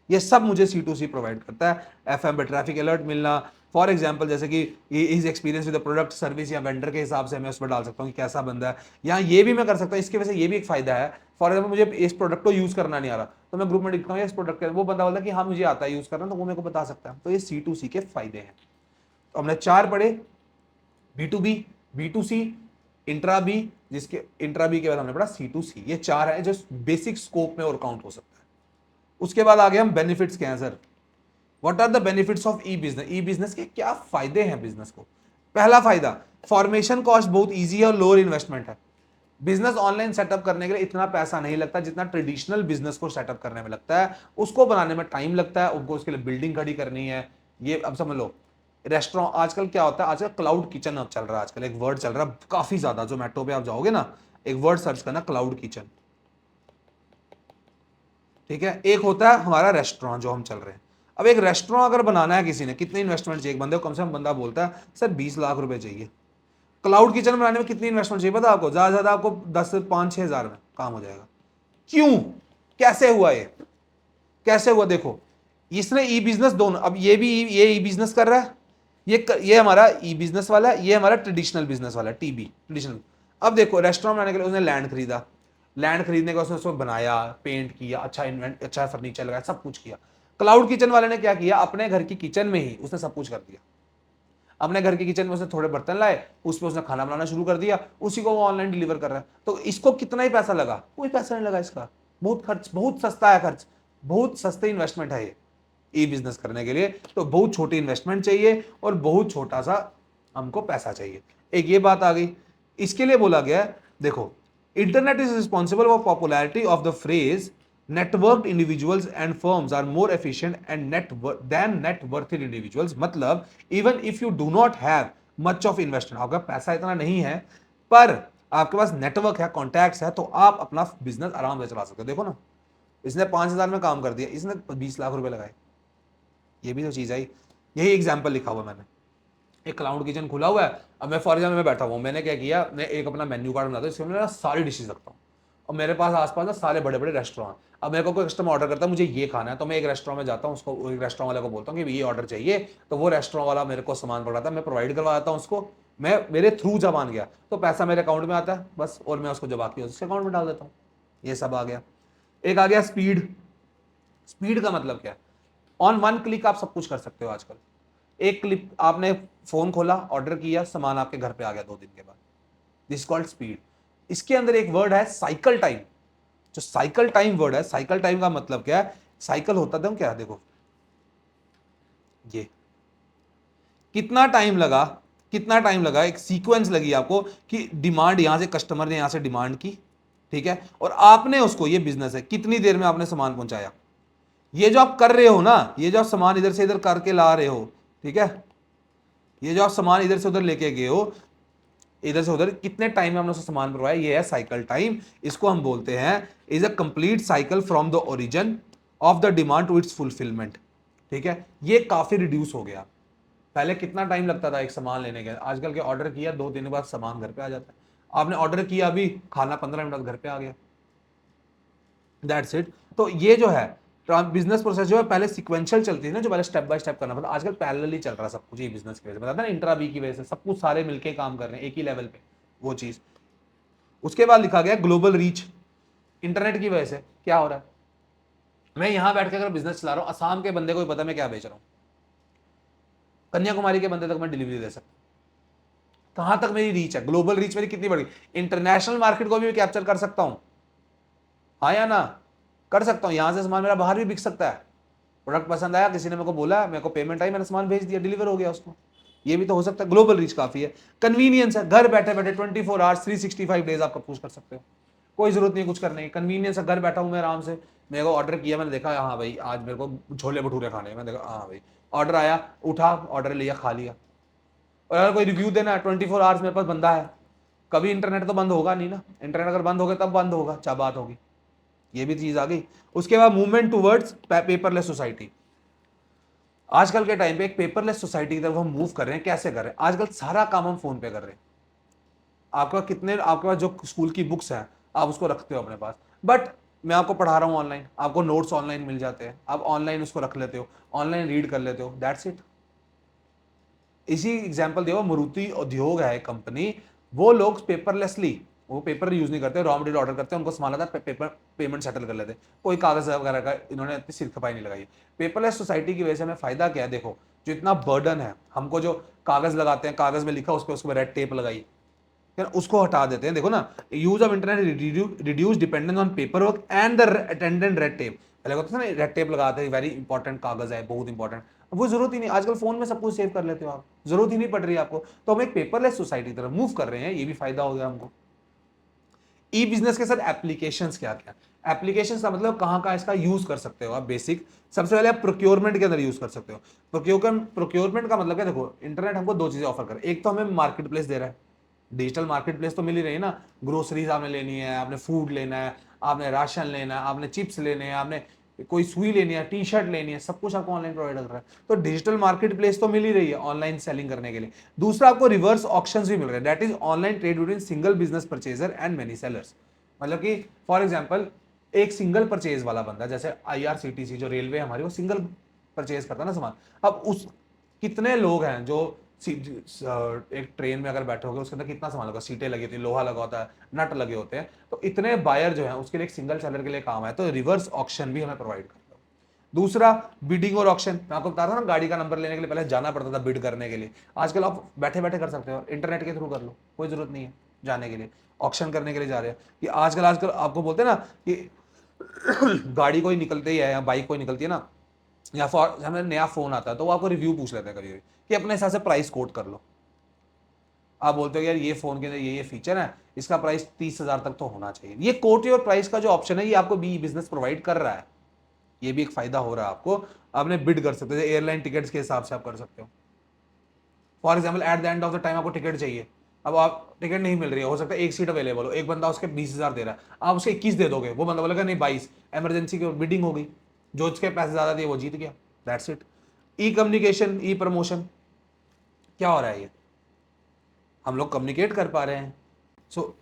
ये सब मुझे C2C प्रोवाइड करता है। FM पे ट्रैफिक अलर्ट मिलना, फॉर एग्जांपल जैसे कि is experience with the product service या वेंडर के हिसाब से मैं उसमें डाल सकता हूँ कि कैसा बंदा है। यहाँ ये भी मैं कर सकता हूँ, इसकी वजह से ये भी एक फायदा है। फॉर एग्जाम्पल मुझे इस प्रोडक्ट को यूज करना नहीं आ रहा, तो मैं ग्रुप में लिखता हूँ इस प्रोडक्ट के, वो बंदा बोलता है कि हाँ मुझे आता है यूज करना, तो वो मेरे को बता सकता है। तो ये C2C के फायदे हैं। तो हमने 4 पढ़े, B2B, B2C, इंट्रा बी, जिसके इंट्रा बी के बाद हमने पढ़ा C2C। ये 4 है जो बेसिक स्कोप में और काउंट हो सकता है। उसके बाद आगे हम बेनिफिट्स क्या हैं sir, what are the benefits of e business, e business के क्या फायदे हैं बिजनेस को। पहला फायदा, फॉर्मेशन कॉस्ट बहुत इजी है और लोअर इन्वेस्टमेंट है। बिजनेस ऑनलाइन सेटअप करने के लिए इतना पैसा नहीं लगता जितना ट्रेडिशनल बिजनेस को सेटअप करने में लगता है, उसको बनाने में टाइम लगता है, उनको उसके लिए बिल्डिंग खड़ी करनी है। ये अब समझ लो, रेस्टोरेंट आजकल क्या होता है, आजकल क्लाउड किचन अब चल रहा है, आजकल एक वर्ड चल रहा है काफी ज्यादा, जोमेटो पे आप जाओगे ना, एक वर्ड सर्च करना क्लाउड किचन, ठीक है। एक होता है हमारा रेस्टोरेंट जो हम चल रहे हैं। अब एक रेस्टोरेंट अगर बनाना है किसी ने, कितनी इन्वेस्टमेंट चाहिए एक बंदे को, कम से कम बंदा बोलता है सर 20 लाख रुपए चाहिए। क्लाउड किचन बनाने में कितनी इन्वेस्टमेंट चाहिए पता आपको, ज्यादा ज्यादा आपको 10 से 5-6 हजार में काम हो जाएगा। क्यों, कैसे हुआ ये, कैसे हुआ, देखो इसने ई बिजनेस दोनों, अब ये भी ये ई बिजनेस कर रहा है, ये हमारा ई बिजनेस वाला है, ये हमारा ट्रेडिशनल बिजनेस वाला है, TB ट्रेडिशनल। अब देखो रेस्टोरेंट बनाने के लिए उसने लैंड खरीदा, लैंड खरीदने के बाद उसने उसको बनाया, पेंट किया, अच्छा फर्नीचर लगाया, सब कुछ किया। क्लाउड किचन वाले ने क्या किया, अपने घर की किचन में ही उसने सब कुछ कर दिया। अपने घर की किचन में उसने थोड़े बर्तन लाए, उस पर उसने खाना बनाना शुरू कर दिया, उसी को वो ऑनलाइन डिलीवर कर रहा है। तो इसको कितना ही पैसा लगा, कोई पैसा नहीं लगा इसका, बहुत खर्च, बहुत सस्ता है खर्च, बहुत सस्ते इन्वेस्टमेंट है ये ई बिजनेस करने के लिए। तो बहुत छोटी इन्वेस्टमेंट चाहिए और बहुत छोटा सा हमको पैसा चाहिए, एक ये बात आ गई। इसके लिए बोला गया है, देखो internet is responsible for popularity of the phrase network individuals and firms are more efficient and networked individuals. मतलब even if you do not have much of investment, आपका पैसा इतना नहीं है पर आपके पास नेटवर्क है, कॉन्टैक्ट्स है, तो आप अपना बिजनेस आराम से चला सकते हो। देखो ना, इसने 5,000 में काम कर दिया, इसने 20 लाख रुपए लगाए, ये भी तो चीज आई। यही एग्जाम्पल लिखा हुआ मैंने, एक क्लाउड किचन खुला हुआ है। अब मैं फॉर एग्जाम्पल मैं बैठा हुआ, मैंने क्या किया, मैं एक अपना मेन्यू कार्ड बनाता हूँ, इसमें मैं सारी डिशेज रखता हूँ, और मेरे पास आसपास ना सारे बड़े बड़े रेस्टोरेंट। अब मेरे को कोई कस्टमर ऑर्डर करता है मुझे ये खाना है, तो मैं एक रेस्टोरेंट में जाता हूँ, उसको एक रेस्टोरेंट वाले को बोलता हूँ कि ये ऑर्डर चाहिए, तो वो रेस्टोरेंट वाला मेरे को सामान पकड़ाता है, मैं प्रोवाइड करवाता हूँ उसको, मैं मेरे थ्रू जब आन गया तो पैसा मेरे अकाउंट में आता है बस, और मैं उसको जब आके उसके अकाउंट में डाल देता हूँ। ये सब आ गया। एक आ गया स्पीड। स्पीड का मतलब क्या है, ऑन 1 क्लिक आप सब कुछ कर सकते हो आजकल। एक क्लिक आपने फोन खोला, ऑर्डर किया, सामान आपके घर पे आ गया 2 दिन के बाद, दिस कॉल्ड स्पीड। इसके अंदर एक वर्ड है साइकिल टाइम। जो साइकिल टाइम वर्ड है, साइकिल टाइम का मतलब क्या है, साइकिल होता था क्या, देखो ये कितना टाइम लगा, कितना टाइम लगा, एक सीक्वेंस लगी आपको कि डिमांड यहां से, कस्टमर ने यहां से डिमांड की, ठीक है, और आपने उसको, ये बिजनेस है, कितनी देर में आपने सामान पहुंचाया। ये जो आप कर रहे हो ना, ये जो आप सामान इधर से इधर करके ला रहे हो, ठीक है, ये जो आप सामान इधर से उधर लेके गए हो, इधर से उधर कितने टाइम में हमने उसको सामान भरवाया, ये है साइकिल टाइम। इसको हम बोलते हैं is a complete cycle from the origin of the demand to its fulfilment. ठीक है, ये काफी रिड्यूस हो गया। पहले कितना टाइम लगता था एक सामान लेने के, आजकल के ऑर्डर किया 2 दिन के बाद सामान घर पे आ जाता है। आपने ऑर्डर किया अभी, खाना 15 मिनट घर पे आ गया, दैट्स इट। तो ये जो है बिजनेस प्रोसेस जो है पहले सिक्वेंशियल चलती थी ना, जो पहले स्टेप बाय स्टेप करना पड़ता, आजकल पैरेलल ही चल रहा है सब कुछ। ये बिजनेस की वजह से बताता ना, इंट्रा बी की वजह से सब कुछ सारे मिलके काम कर रहे हैं एक ही लेवल पे, वो चीज। उसके बाद लिखा गया ग्लोबल रीच। इंटरनेट की वजह से क्या हो रहा है, मैं यहां बैठ के अगर बिजनेस चला रहा हूं, असम के बंदे को भी पता मैं क्या बेच रहा हूं, कन्याकुमारी के बंदे तक मैं डिलीवरी दे सकता हूं। कहां तक मेरी रीच है, ग्लोबल रीच मेरी कितनी बड़ी, इंटरनेशनल मार्केट को भी कैप्चर कर सकता हूं, हाँ या ना, कर सकता हूं। यहां से सामान मेरा बाहर भी बिक सकता है। प्रोडक्ट पसंद आया, किसी ने मेरे को बोला, मेरे को पेमेंट आई, मैंने सामान भेज दिया, डिलीवर हो गया उसको, ये भी तो हो सकता है। ग्लोबल रीच काफी है। कन्वीनियंस है, घर बैठे बैठे 24 आवर्स 365 डेज आप पुश कर सकते हो, कोई जरूरत नहीं कुछ करने की। कन्वीनियंस है, घर बैठा हूं मैं आराम से, मेरे को ऑर्डर किया, मैंने देखा हाँ भाई आज मेरे को छोले भटूरे खाने, मैंने देखा हाँ भाई, ऑर्डर आया, उठा ऑर्डर लिया, खा लिया। और अगर कोई रिव्यू देना है 24 आवर्स मेरे पास बंदा है, कभी इंटरनेट तो बंद होगा नहीं ना, इंटरनेट अगर बंद हो गया तब बंद होगा, क्या बात होगी, ये भी चीज आ गई। उसके बाद मूवमेंट टूवर्ड्स पेपरलेस सोसाइटी। आजकल के टाइम पे एक पेपरलेस सोसाइटी की तरफ हम मूव कर रहे हैं। कैसे कर रहे हैं, आजकल सारा काम हम फोन पे कर रहे हैं। आपके पास जो स्कूल की बुक्स हैं आप उसको रखते हो अपने पास, बट मैं आपको पढ़ा रहा हूं ऑनलाइन, आपको नोट्स ऑनलाइन मिल जाते हैं, आप ऑनलाइन उसको रख लेते हो, ऑनलाइन रीड कर लेते हो, दैट्स इट। इसी एग्जांपल देखो, मारुति उद्योग है कंपनी, वो लोग पेपरलेसली, वो पेपर यूज नहीं करते, रॉ मटेरियल ऑर्डर करते हैं, उनको सामान आता है, पेपर पेमेंट सेटल कर लेते हैं, कोई कागज वगैरह का इन्होंने इतनी सिर खपाई नहीं लगाई। पेपरलेस सोसाइटी की वजह से हमें फायदा क्या है, देखो जो इतना बर्डन है हमको, जो कागज लगाते हैं, कागज में लिखा उसको रेड टेप लगाई, फिर उसको हटा देते हैं। देखो ना, use of internet reduce dependence on paper work and the attendant red tape. पहले होता था ना रेड टेप लगाते हैं, वेरी इंपॉर्टेंट कागज है, बहुत इंपॉर्टेंट, वो जरूरत ही नहीं, आजकल फोन में सब कुछ सेव कर लेते हो आप, जरूरत ही नहीं पड़ रही है आपको। तो हम एक पेपरलेस सोसाइटी की तरफ मूव कर रहे हैं, ये भी फायदा हो गया हमको। ई बिजनेस के साथ एप्लीकेशंस क्या क्या, एप्लीकेशंस का मतलब कहां कहां इसका यूज कर सकते हो आप। बेसिक सबसे पहले आप प्रोक्योरमेंट के अंदर यूज कर सकते हो। प्रोक्योरमेंट का मतलब क्या, देखो इंटरनेट हमको दो चीजें ऑफर कर, एक तो हमें मार्केट प्लेस दे रहा है, डिजिटल मार्केट प्लेस तो मिल ही रही है ना, ग्रोसरीज आपने लेनी है, आपने फूड लेना है, आपने राशन लेना है, आपने चिप्स लेने हैं, आपने कोई सुई लेनी है, टी शर्ट लेनी है, सब कुछ आपको ऑनलाइन प्रोवाइड कर रहा है। तो डिजिटल मार्केट प्लेस तो मिल ही रही है ऑनलाइन सेलिंग करने के लिए। दूसरा आपको रिवर्स ऑक्शंस भी मिल रहे हैं, that is online trade between single business purchaser and many sellers. मतलब कि फॉर एग्जांपल एक सिंगल परचेज वाला बंदा, जैसे आईआरसीटीसी जो रेलवे हमारी, वो सिंगल परचेज करता है ना सामान। अब उस कितने लोग हैं जो एक ट्रेन में अगर बैठोगे उसके अंदर कितना सामान लगा, सीटें लगी होती है, लोहा लगा होता है, नट लगे होते हैं, तो इतने बायर जो है उसके लिए एक सिंगल सेलर के लिए काम है, तो रिवर्स ऑक्शन भी हमें प्रोवाइड करता है। दूसरा बिडिंग और ऑक्शन, मैं आपको बता रहा था ना, गाड़ी का नंबर लेने के लिए पहले जाना पड़ता था बिड करने के लिए, आजकल आप बैठे बैठे कर सकते हो, इंटरनेट के थ्रू कर लो, कोई जरूरत नहीं है जाने के लिए। ऑक्शन करने के लिए जा रहे हैं कि आजकल आजकल आपको बोलते हैं ना कि गाड़ी कोई निकलती है या बाइक कोई निकलती है ना, या फॉर हमें नया फोन आता है तो वो आपको रिव्यू पूछ लेते हैं कभी कभी कि अपने हिसाब से प्राइस कोट कर लो। आप बोलते हो यार ये फोन के अंदर ये फीचर है, इसका प्राइस 30,000 तक तो होना चाहिए। ये कोट योर प्राइस का जो ऑप्शन है ये आपको बी बिजनेस प्रोवाइड कर रहा है, ये भी एक फायदा हो रहा है आपको। आपने बिड कर सकते हो, एयरलाइन टिकट्स के हिसाब से आप कर सकते हो। For example at the end of the time आपको टिकट चाहिए, अब आप टिकट नहीं मिल रही है, हो सकता है एक सीट अवेलेबल हो, एक बंदा उसके 20,000 दे रहा है, आप उसके 21 दे दोगे, वो बंदा बोलेगा नहीं 22, इमरजेंसी की बिडिंग हो गई, जो उसके पैसे ज्यादा दिए वो जीत गया, that's it. E communication, E promotion, क्या हो रहा है ये, हम लोग कम्युनिकेट कर पा रहे हैं। सो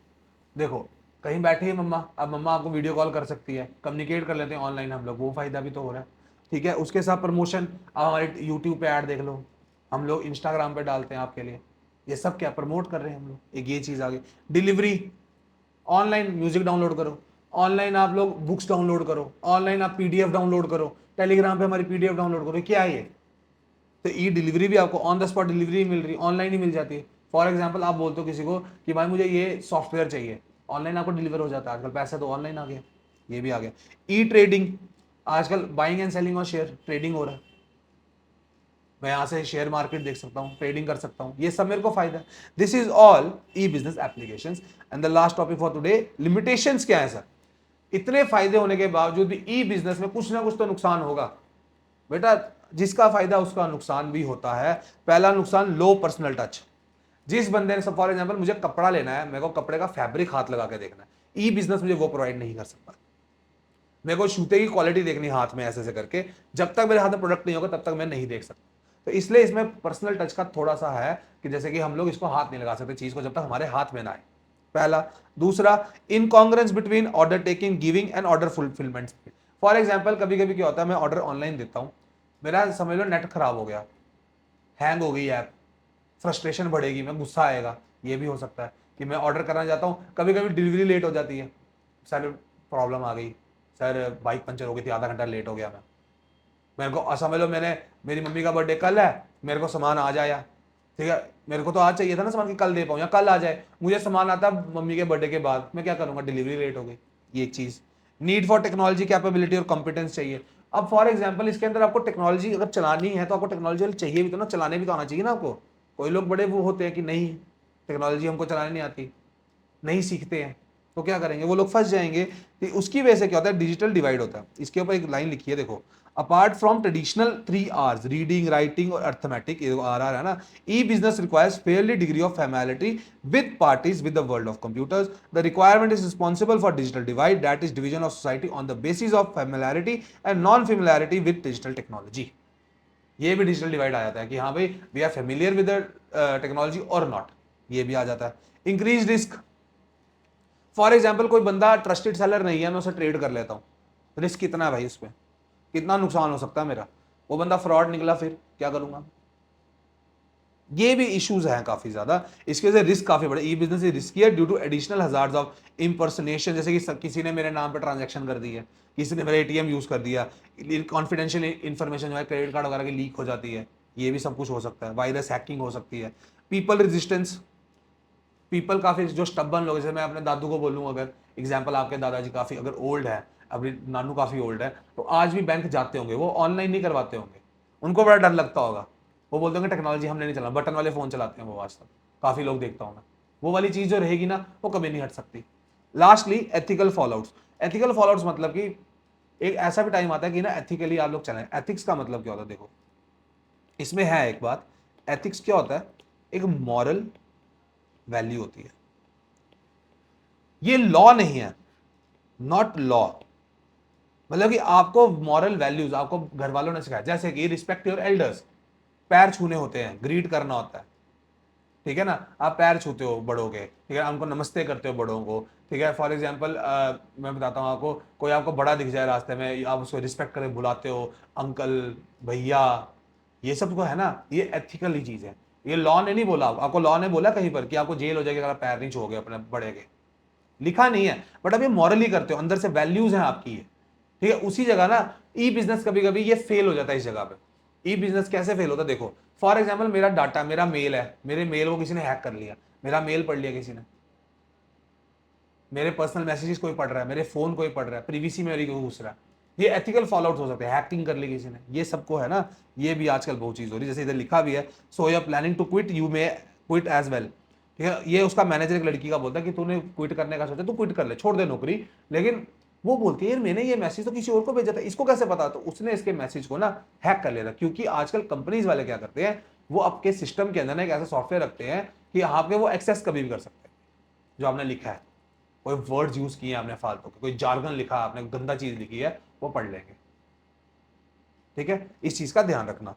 देखो कहीं बैठी है मम्मा, अब मम्मा आपको वीडियो कॉल कर सकती है, कम्युनिकेट कर लेते हैं ऑनलाइन हम लोग, वो फायदा भी तो हो रहा है। ठीक है, उसके साथ प्रमोशन, आप हमारे यूट्यूब पे ऐड देख लो, हम लोग इंस्टाग्राम पे डालते हैं आपके लिए, ये सब क्या प्रमोट कर रहे हैं हम लोग, एक ये चीज आ गई। डिलीवरी, ऑनलाइन म्यूजिक डाउनलोड करो, ऑनलाइन आप लोग बुक्स डाउनलोड करो, ऑनलाइन आप पीडीएफ डाउनलोड करो, टेलीग्राम पे हमारी पीडीएफ डाउनलोड करो, क्या है ये। तो ई डिलीवरी भी आपको ऑन द स्पॉट डिलीवरी मिल रही है, ऑनलाइन ही मिल जाती है। फॉर एग्जाम्पल आप बोलते हो किसी को कि भाई मुझे ये सॉफ्टवेयर चाहिए, ऑनलाइन आपको डिलीवर हो जाता है, आजकल पैसा तो ऑनलाइन आ गया, ये भी आ गया। ई ट्रेडिंग, आजकल बाइंग एंड सेलिंग और शेयर ट्रेडिंग हो रहा है, मैं यहां से शेयर मार्केट देख सकता हूँ, ट्रेडिंग कर सकता हूँ, ये सब मेरे को फायदा है। This is all E business applications. And the last topic for today, limitations क्या है सर। इतने फायदे होने के बावजूद भी ई बिजनेस में कुछ ना कुछ तो नुकसान होगा बेटा, जिसका फायदा उसका नुकसान भी होता है। पहला नुकसान, लो पर्सनल टच। जिस बंदे ने, सब फॉर एग्जाम्पल मुझे कपड़ा लेना है, मेरे को कपड़े का फैब्रिक हाथ लगा के देखना है, ई बिजनेस मुझे वो प्रोवाइड नहीं कर सकता। मेरे को जूते की क्वालिटी देखनी हाथ में ऐसे ऐसे करके, जब तक मेरे हाथ में प्रोडक्ट नहीं होगा तब तक मैं नहीं देख सकता। तो इसलिए इसमें पर्सनल टच का थोड़ा सा है कि जैसे कि हम लोग इसको हाथ नहीं लगा सकते चीज को जब तक हमारे हाथ में ना आए, पहला। दूसरा, incongruence between order taking, giving and order fulfilment. For example कभी कभी क्या होता है, मैं ऑर्डर ऑनलाइन देता हूँ, मेरा समझ लो नेट खराब हो गया, हैंग हो गई ऐप, फ्रस्ट्रेशन बढ़ेगी, मैं गुस्सा आएगा, ये भी हो सकता है कि मैं ऑर्डर करना चाहता हूँ, कभी कभी डिलीवरी लेट हो जाती है, सर प्रॉब्लम आ गई, सर बाइक पंचर हो गई थी, आधा घंटा लेट हो गया मैं, मेरे को समझ लो मैंने, मेरी मम्मी का बर्थडे कल है, मेरे को सामान आ जाया, ठीक है, मेरे को तो आज चाहिए था ना सामान कि कल दे पाऊँ या कल आ जाए, मुझे सामान आता मम्मी के बर्थडे के बाद, मैं क्या करूँगा, डिलीवरी लेट हो गई, ये एक चीज़। नीड फॉर टेक्नोलॉजी कैपेबिलिटी और कॉम्पिटेंस चाहिए। अब फॉर एग्जाम्पल इसके अंदर आपको टेक्नोलॉजी अगर चलानी है तो आपको टेक्नोलॉजी चाहिए भी तो ना, चलाने भी तो आना चाहिए ना आपको। कोई लोग बड़े वो होते हैं कि नहीं टेक्नोलॉजी हमको चलाने नहीं आती, नहीं सीखते हैं, तो क्या करेंगे, वो लोग फंस जाएंगे। तो उसकी वजह से क्या होता है, डिजिटल डिवाइड होता है। इसके ऊपर एक लाइन लिखी है देखो, apart from traditional 3 Rs, reading, writing और अर्थमेटिक, आर है ना, e business requires fairly degree of familiarity with parties with the world of computers. The requirement is responsible for digital divide, that is division of society on the basis of familiarity and non familiarity with digital technology. ये भी digital divide आ जाता है कि हाँ भाई we are familiar with technology और not, ये भी आ जाता है। इंक्रीज रिस्क, फॉर एग्जाम्पल कोई बंदा ट्रस्टेड सेलर नहीं है, मैं उसे ट्रेड कर लेता हूँ, रिस्क कितना है भाई उसमें, कितना नुकसान हो सकता है मेरा, वो बंदा फ्रॉड निकला फिर क्या करूंगा। ये भी इश्यूज हैं काफी ज्यादा, इसके वजह से रिस्क काफी बड़े। E business is risky due to additional hazards of impersonation, जैसे कि किसी ने मेरे नाम पर ट्रांजैक्शन कर दी है, किसी ने मेरा एटीएम यूज कर दिया, कॉन्फिडेंशियल इन्फॉर्मेशन जो है क्रेडिट कार्ड वगैरह की लीक हो जाती है, ये भी सब कुछ हो सकता है। वायरस हैकिंग हो सकती है। पीपल रेजिस्टेंस, पीपल काफी जो स्टबन लोग, जैसे मैं अपने दादू को बोलूँ, अगर एग्जाम्पल आपके दादाजी काफी अगर ओल्ड है, अभी नानू काफी ओल्ड है, तो आज भी बैंक जाते होंगे, वो ऑनलाइन नहीं करवाते होंगे, उनको बड़ा डर लगता होगा, वो बोलते होंगे टेक्नोलॉजी हमने नहीं चला, बटन वाले फोन चलाते हैं वो आज तक, काफी लोग देखता हूँ मैं, वो वाली चीज जो रहेगी ना वो कभी नहीं हट सकती। लास्टली एथिकल फॉलोआउट्स, एथिकल फॉलोआउट्स मतलब कि एक ऐसा भी टाइम आता है कि ना एथिकली आप लोग चलें। एथिक्स का मतलब क्या होता है, देखो इसमें है एक बात, एथिक्स क्या होता है, एक मॉरल वैल्यू होती है, ये लॉ नहीं है, नॉट लॉ, मतलब कि आपको मॉरल वैल्यूज आपको घर वालों ने सिखाया, जैसे कि रिस्पेक्ट योर एल्डर्स, पैर छूने होते हैं, ग्रीट करना होता है, ठीक है ना, आप पैर छूते हो बड़ों के, ठीक है, उनको नमस्ते करते हो बड़ों को, ठीक है। फॉर एग्जांपल मैं बताता हूँ आपको, कोई आपको बड़ा दिख जाए रास्ते में, आप उसको रिस्पेक्ट करके बुलाते हो, अंकल, भैया, ये सब को है ना, ये एथिकल ही चीज है। ये लॉ ने नहीं बोला, आपको लॉ ने बोला कहीं पर कि आपको जेल हो जाएगी अगर आप पैर नहीं छूओगे अपने बड़े के, लिखा नहीं है, बट अब ये मॉरली करते हो, अंदर से वैल्यूज हैं आपकी ये, ठीक है। उसी जगह ना ई बिजनेस कभी कभी ये फेल हो जाता है इस जगह पे। ई बिजनेस कैसे फेल होता है, देखो फॉर एग्जांपल मेरा डाटा, मेरा मेल है, मेरे मेल को किसी ने हैक कर लिया, मेरा मेल पढ़ लिया किसी ने, मेरे पर्सनल मैसेजेस कोई पढ़ रहा है, मेरे फोन कोई पढ़ रहा है, प्रीवीसी में मेरी कोई घुस रहा है, ये एथिकल फॉलोआउट हो सकते हैं, हैकिंग कर ली किसी ने, ये सबको है ना, ये भी आजकल बहुत चीज हो रही है। जैसे इधर लिखा भी है, so you are planning to quit, you may quit as well, ठीक है। ये उसका मैनेजर एक लड़की का बोलता है कि तूने क्विट करने का सोचा, तू क्विट कर ले, छोड़ दे नौकरी, लेकिन वो बोलती है यार मैंने ये मैसेज तो किसी और को भेजा था, इसको कैसे पता, तो उसने इसके मैसेज को ना हैक कर लिया था, क्योंकि आजकल कंपनीज वाले क्या करते हैं, वो आपके सिस्टम के अंदर ना एक ऐसा सॉफ्टवेयर रखते हैं कि आपके वो एक्सेस कभी भी कर सकते हैं जो आपने लिखा है, कोई वर्ड्स यूज किए आपने फालतू के, कोई जार्गन लिखा आपने, गंदा चीज लिखी है, वो पढ़ लेंगे, ठीक है। इस चीज का ध्यान रखना।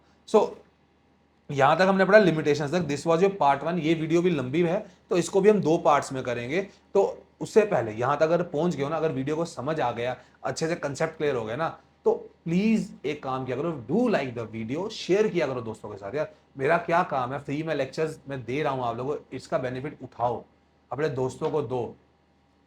यहां तक हमने पढ़ा लिमिटेशंस तक, दिस वाज योर पार्ट 1। ये वीडियो भी लंबी है तो इसको भी हम 2 पार्ट्स में करेंगे। तो उससे पहले यहां तक अगर पहुंच गए हो ना, अगर वीडियो को समझ आ गया, अच्छे से कंसेप्ट क्लियर हो गया ना, तो प्लीज एक काम किया करो, do like the video, share किया करो दोस्तों के साथ। यार मेरा क्या काम है, फ्री में लेक्चर्स मैं दे रहा हूं आप लोगों को, इसका बेनिफिट उठाओ, अपने दोस्तों को दो।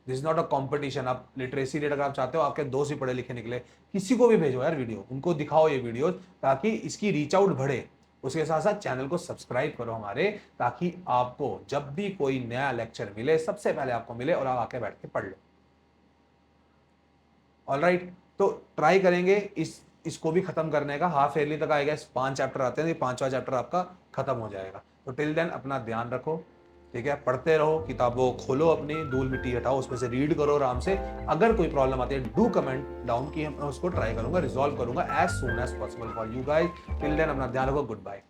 This is not a competition. आप लिटरेसी रेट अगर आप चाहते हो आपके दोस्त ही पढ़े लिखे निकले, किसी को भी भेजो यार वीडियो, उनको दिखाओ ये वीडियो, ताकि इसकी रीच आउट बढ़े। उसके साथ साथ चैनल को सब्सक्राइब करो हमारे, ताकि आपको जब भी कोई नया लेक्चर मिले सबसे पहले आपको मिले और आप आके बैठ के पढ़ लो। ऑलराइट, तो ट्राई करेंगे इसको भी खत्म करने का। हाफ ईयरली तक आएगा, 5 चैप्टर आते हैं, ये 5वां चैप्टर आपका खत्म हो जाएगा। तो टिल देन अपना ध्यान रखो, ठीक है, पढ़ते रहो, किताबों खोलो, अपनी धूल मिट्टी हटाओ, उसमें से रीड करो आराम से। अगर कोई प्रॉब्लम आती है डू कमेंट डाउन की, मैं उसको ट्राई करूंगा, रिजॉल्व करूंगा as soon as possible for you guys. Till then अपना ध्यान रखो, गुड बाय।